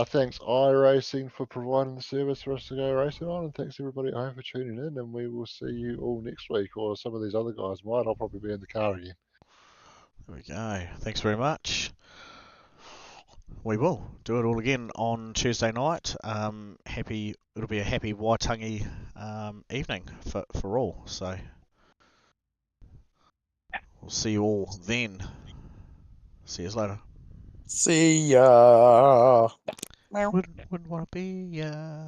Thanks iRacing for providing the service for us to go racing on, and thanks everybody at home for tuning in. And we will see you all next week, or some of these other guys might. I'll probably be in the car again. There we go. Thanks very much. We will do it all again on Tuesday night. It'll be a happy Waitangi evening for all. So we'll see you all then. See you later. See ya. Wouldn't want to be ya.